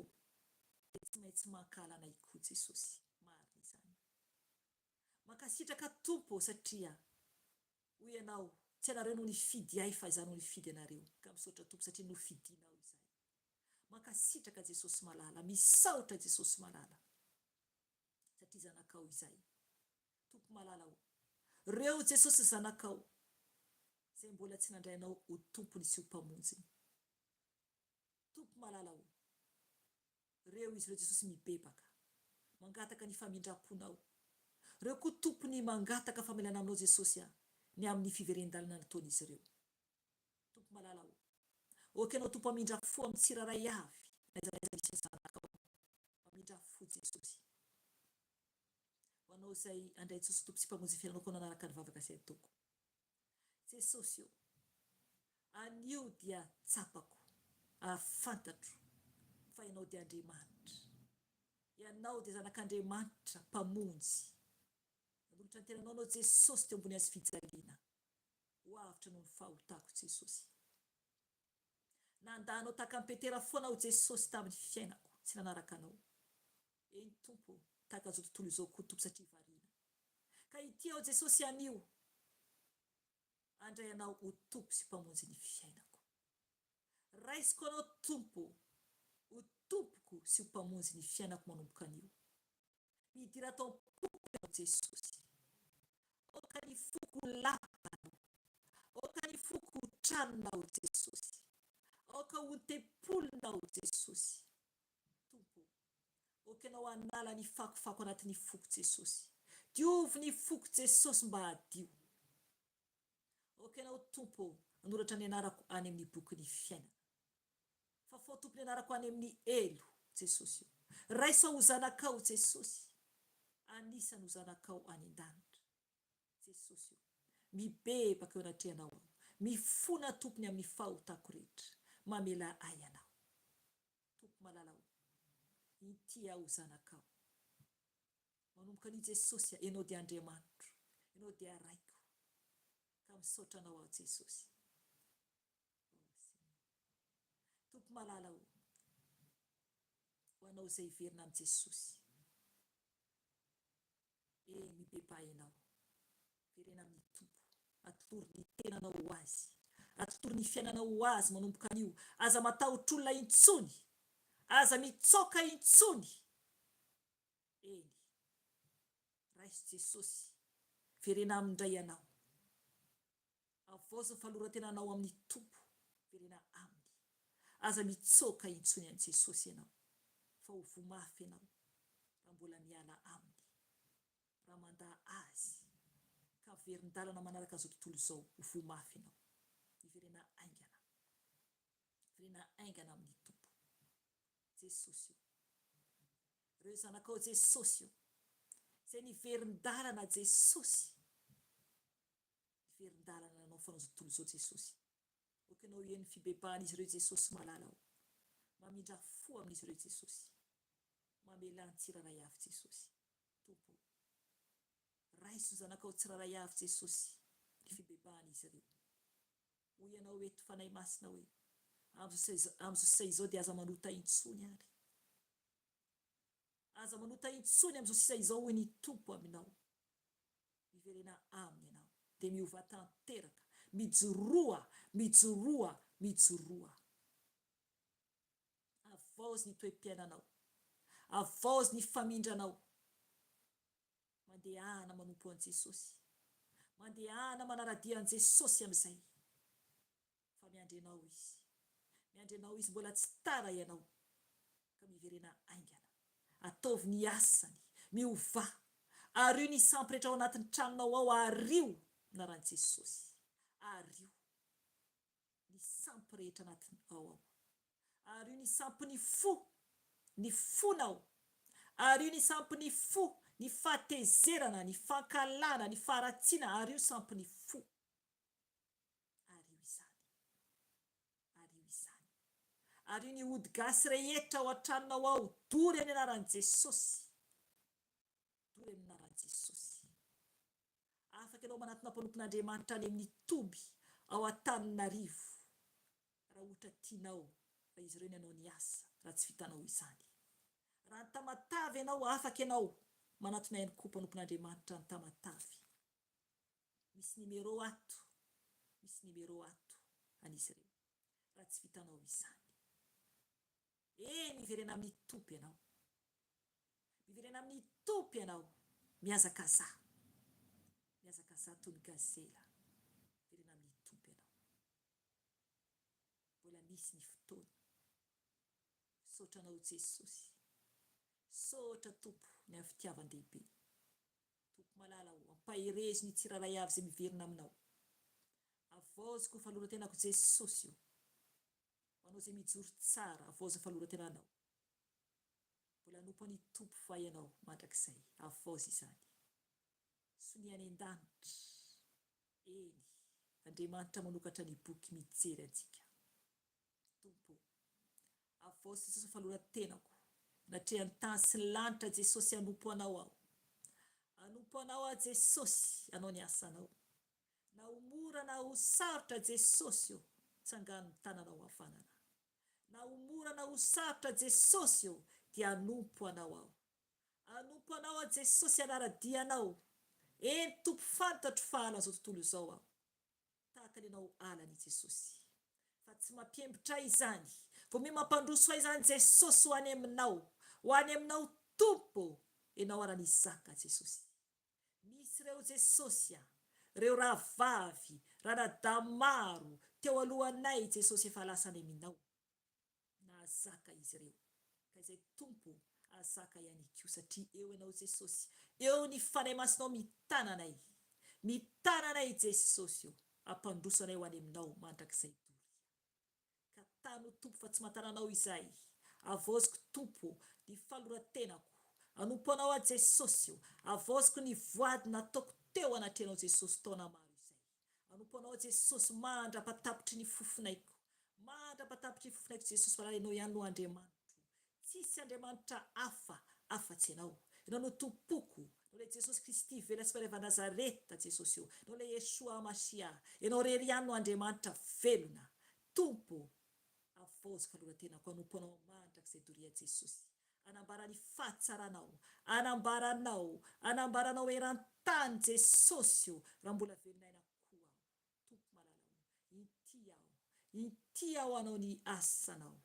Dia tsy maintsy mankala anay koa Jesosy. Marina izany. Mankasitraka tompo satria hoy ianao tsy anareo no nifidy ahy fa izaho no nifidy anareo. Ka misaotra tompo satria nofidinao izay. Mankasitraka Jesosy malala. Misaotra Jesosy malala. Satria zanakao izay. Tompo malala ao. Reo Jesosy zanakao. Izay mbola tsy nandray anao ho tompony sy ho mpamonjiny. Tompo malala ao. Reo izy reo Jesosy mibebaka. Mangataka ny famindraponao. Reo koa tompony mangataka famelana aminao Jesosy ny amin'ny fiverendanana nataon'izy ireo. Tompo malala ao. Okenao tompo amindra-fo amin'ny tsiraray avy. Naizanaiza zanakao. Amindra-fo Jesosy. Ho anao izay andray Jesosy tompo sy mpamonjy fiainanao koa nanaraka ny vavaka izay ataoko. Jesosy io. Anio dia tsapako. Afantatro. Fa ianao dia Andriamanitra. Ianao dia zanak'Andriamanitra mpamonjy. Nanolotra ny tenanao anao Jesosy teo ambony hazo fijaliana. Ho avitra noho ny fahotako Jesosy. Nandanao tahaka ny Petera foana ao Jesosy tamin'ny fiainako. Tsy nanaraka anao. Eny tompo tahaka izao tontolo izao koa tompo satria variana. Ka ity ao Jesosy anio. Andray anao ho tompo sy mpamonjy ny fiainako. Raisiko anao tompo. Ho tompoko sy ho mpamonjy ny fiainako manomboka anio. Midira tao am-poko ao Jesosy. Oka ny foko lapanao. Oka ny foko tranonao Jesosy. Oka ho tepolinao Jesosy. Tompo. Okanao anala ny fakofako anatin'ny foko Jesosy. Diovy ny foko Jesosy mba hadio. Okanao tompo. Anoratra ny anarako any amin'ny boky ny fiainana. Fa fao tompo ny anarako any amin'ny elo Jesosy. Raisa ho zanakao Jesosy. Anisa ho zanakao any an-danitra. Jesosy. Mibebaka eo anatrehanao ao. Mifona tompony amin'ny fahotako rehetra. Mamela ay anao. Tompo malala ao. Ity ao zanakao. Manomboka ny Jesosy. Ianao dia Andriamanitra. Ianao dia raiko. Ka misaotra anao ao Jesosy. Tompo malala ao. Ho anao izay verina amin'ny Jesosy. Mibeba ianao. Verena amin'ny tompo. Atoro ny tenanao ho azy. Atoro ny fiainanao ho azy manomboka anio. Aza matahotr'olona intsony. Aza mitsoka intsony. Raisy Jesosy. Verena amindray ianao. Avozo falorantenanao amin'ny tompo. Verena aminy. Aza mitsoka intsony an Jesosy ianao. Fa ho vomafy ianao. Raha mbola miala aminy. Raha manda azy. Ka verin-dalana manaraka izao tontolo izao. Ho vomafy ianao. Verena aingana. Verena aingana amin'ny tompo. Jesosy io. Reo zanakao Jesosy io. Izay ny verin-dalana Jesosy. Verin-dalana anao fanao izao tontolo izao Jesosy. Okanao eny fibebahan'izy ireo Jesosy malala ao. Mamindra fo amin'izy ireo Jesosy. Mamela ny tsiraray avy Jesosy. Tompo. Raiso zanakao tsiraray avy Jesosy. Ny fibebahan'izy ireo. Hoy ianao eto fanay masina hoe. Amin'izao sisa izao dia aza manota intsony ary. Aza manota intsony amin'izao sisa izao hoy ny tompo aminao. Miverena aminy ianao. Dia miova tanteraka. Mijoroa. Mijoroa. Mijoroa. Avaozy ny toe-piainanao. Avaozy ny famindranao. Mandehana manompo an Jesosy. Mandehana manaradia an Jesosy amin'izay. Fa miandry anao izy. Miandry anao izy mbola tsy tara ianao. Ka miverena aingana. Ataovy ny asany. Miova. Ario ny sampy rehetra ao anatin'ny tranonao ao. Ario. Naran Jesosy. Ario. rehetra anatiny ao. Ary io ny sampy ny fonao. Ary io ny sampy ny fo, ny fahatezerana, ny fankalana, ny faratsiana, ary io sampy ny fo. Ary io izany. Ary io izany. Ary io ny ody gasy rehetra ao an-tranonao ao, dory amin'ny anaran'i Jesosy. Dory amin'ny anaran'i Jesosy. Afaka ianao manatona mpanompon'Andriamanitra any amin'ny Toby ao Antananarivo. Raha ohatra tianao, raha izy ireo ny anao ny asa, raha tsy vitanao izany. Raha ny Tamatavy ianao, afaka ianao manatona ihany koa mpanompon'Andriamanitra ny Tamatavy. Misy numéro ato. Misy numéro ato an'izy ireo. Raha tsy vitanao izany. Miverena amin'ny Tompy ianao. Miverena amin'ny Tompy ianao. Miazaka za. Miazaka za toy ny gazela. Miverena amin'ny Tompy ianao. Mbola misy ny fotoana. Saotranao Jesosy. Saotra Tompo ny amin'ny fitiavan-dehibe. Tompo malala ho, ampaherezy ny tsiraray avy izay miverina aminao. Avaoziko fahaloran-tenako Jesosy io. Ho anao izay mijoro tsara, avaozy fahaloran-tenanao. Mbola nompo ny Tompo fa ianao mandrakizay. Avaozy izany. Soniany an-danitra. Eny. Andriamanitra manokatra ny boky mijery antsika. Tompo. Avaozy Jesosy fahaloran-tenako. Natrehan'ny tany sy ny lanitra Jesosy anompo anao ao. Anompo anao a Jesosy, anao ny asanao. Na ho mora na ho sarotra Jesosy io, tsangano ny tananao hafanana. Na ho mora na ho sarotra Jesosy io, dia anompo anao ao. Anompo anao a Jesosy anara-dianao. Eny Tompo fantatro fa ala zao tontolo izao ao. Tahaka ny anao alany Jesosy. Fa tsy mampiembitra izany. Vao mi mampandroso izany Jesosy ho any aminao. Ho any aminao Tompo. Enao arany zaka Jesosy. Misy reo Jesosy reo rahavavy, ranadamaro, teo alohanay Jesosy efa lasa any aminao. Na azaka izy reo. Ka izay Tompo, azaka ihany koa satria eo enao Jesosy. Eo ny fanay masinao mitananay. Mitananay Jesosy io. Ampandrosanay ho any aminao mandrakizay dory. Ka tano Tompo fa tsy matananao izay. Avaoziko Tompo ny fahaloran-tenako. Anompo anao a Jesosy io. Avaoziko ny voady nataoko teo anatrehanao Jesosy taona maro izay. Anompo anao a Jesosy mandrapatapitry ny fofonaiko. Mandrapatapitry ny fofonaiko Jesosy fa enao ihany no Andriamanitra. Tsisy Andriamanitra hafa, afa-tsy ianao. Enao no tompoko. Enao le Jesosy Kristy vela sy Maria Nazareta Jesosy io. Enao le Yeshua Masia. Enao rery ihany no Andriamanitra velona. Tompo. Avaoziko fahaloran-tenako. Anompo anao mandrakizay doria Jesosy. Anambara ny fahatsaranao. Anambaranao eran-tany Jesosy io. Raha mbola velonay koa ao. Tompo malala ao. Inty ao anao ny asanao.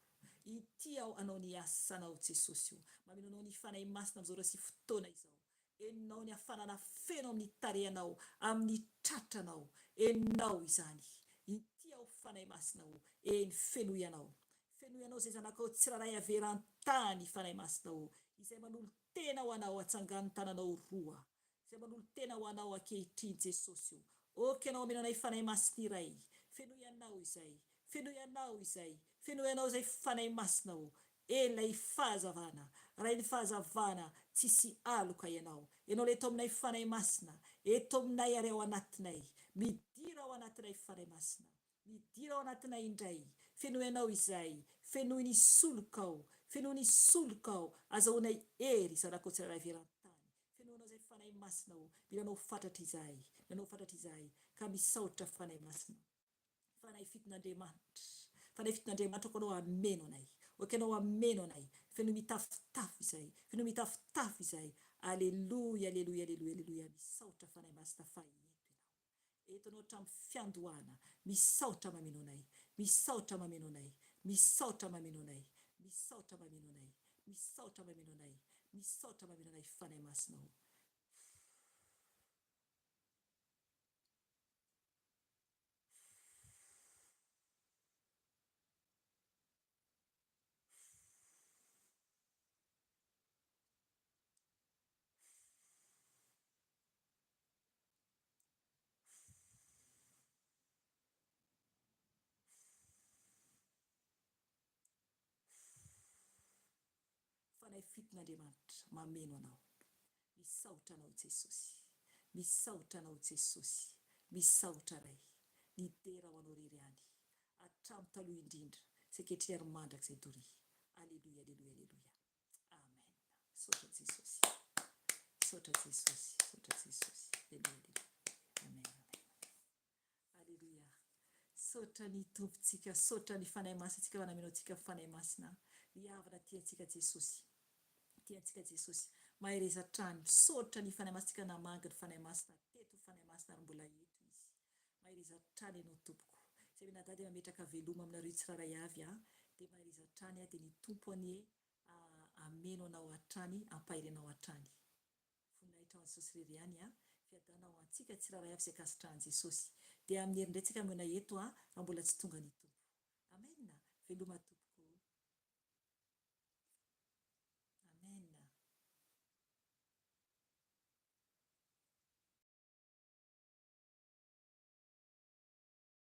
Inty ao anao ny asanao Jesosy io. Mameno anao ny fanay masina amin'izao resy fotoana izao. Enao ny hafanana feno amin'ny tarehanao, amin'ny tratranao. Enao izany. Inty ao fanay masina ao. Eny fenoy anao. Fenoy anao zay zanakao tsiraray averan-tany fanay masina ao. Izay manolo tena ho anao atsangano tananao roa. Izay manolo tena ho anao ankehitriny Jesosy io. Oky anao amena anay fanay masina iray. Fenoy anao izay. Fenoy anao izay. Fenoy anao izay fanay masina ao. Elay fahazavana. Raha ny fahazavana tsisy aloka ianao. Enao le eto aminay fanay masina. Eto aminay ary ao anatinay. Midira ao anatinay fanay masina. Midira ao anatinay indray. Fenoy anao izay. Fenoy ny solokao. Fenoy ny solokao. Azahoanay ery zanakao tsiraray averan-tany. Fenoy anao izay fanay masina ao. Milanao fatratra izay. Milanao fatratra izay. Ka misaotra fanay masina. Fanay fiton'Andriamanitra. Fanay fiton'Andriamanitra ko anao ameno anay. Ok anao ameno anay. Fenoy mitafitafy izay. Fenoy mitafitafy izay. Aleluia, aleluia, aleluia, aleluia. Misaotra fanay masina fa eto enao. Eto anao hatramin'ny fiandohana. Misaotra mameno anay. Misaotra mameno anay. Misaotra mameno anay. Misaotra mameno anay. Misaotra mameno anay. Misaotra mameno anay fanay masina ao. Fanay fitin'Andriamanitra mameno anao. Misaotra anao Jesosy. Misaotra anao Jesosy. Misaotra ray. Nitera ho anao rery any. Hatramin'ny taloha indrindra. Izay kehitriny ary mandraka izay doria. Alléluia, alléluia, alléluia. Amen. Saotra Jesosy. Saotra Jesosy. Saotra Jesosy. Alléluia, alléluia. Amen, amen. Alléluia. Saotra ny tompontsika, saotra ny fanahy masintsika manamenontsika fanahy masina. Riavana tiantsika Jesosy. Tiantsika Jesosy. Mahay rezatrany. Saotra ny fanahy masintsika namanga ny fanahy masina. Teto ny fanahy masina ary mbola eto izy. Mahay rezatrany ianao tompoko. Izay nadady mametraka veloma aminareo tsiraray avy dia mahay rezatrany dia ny tompony ameno anao hatrany, ampahiry anao hatrany. Voninahitra ho an'i Jesosy rery ihany fiadana ho antsika tsiraray avy izay kasitrahan'i Jesosy. Dia amin'ny herindraitsika mena eto raha mbola tsy tonga ny tompo. Amen. Veloma tompoko.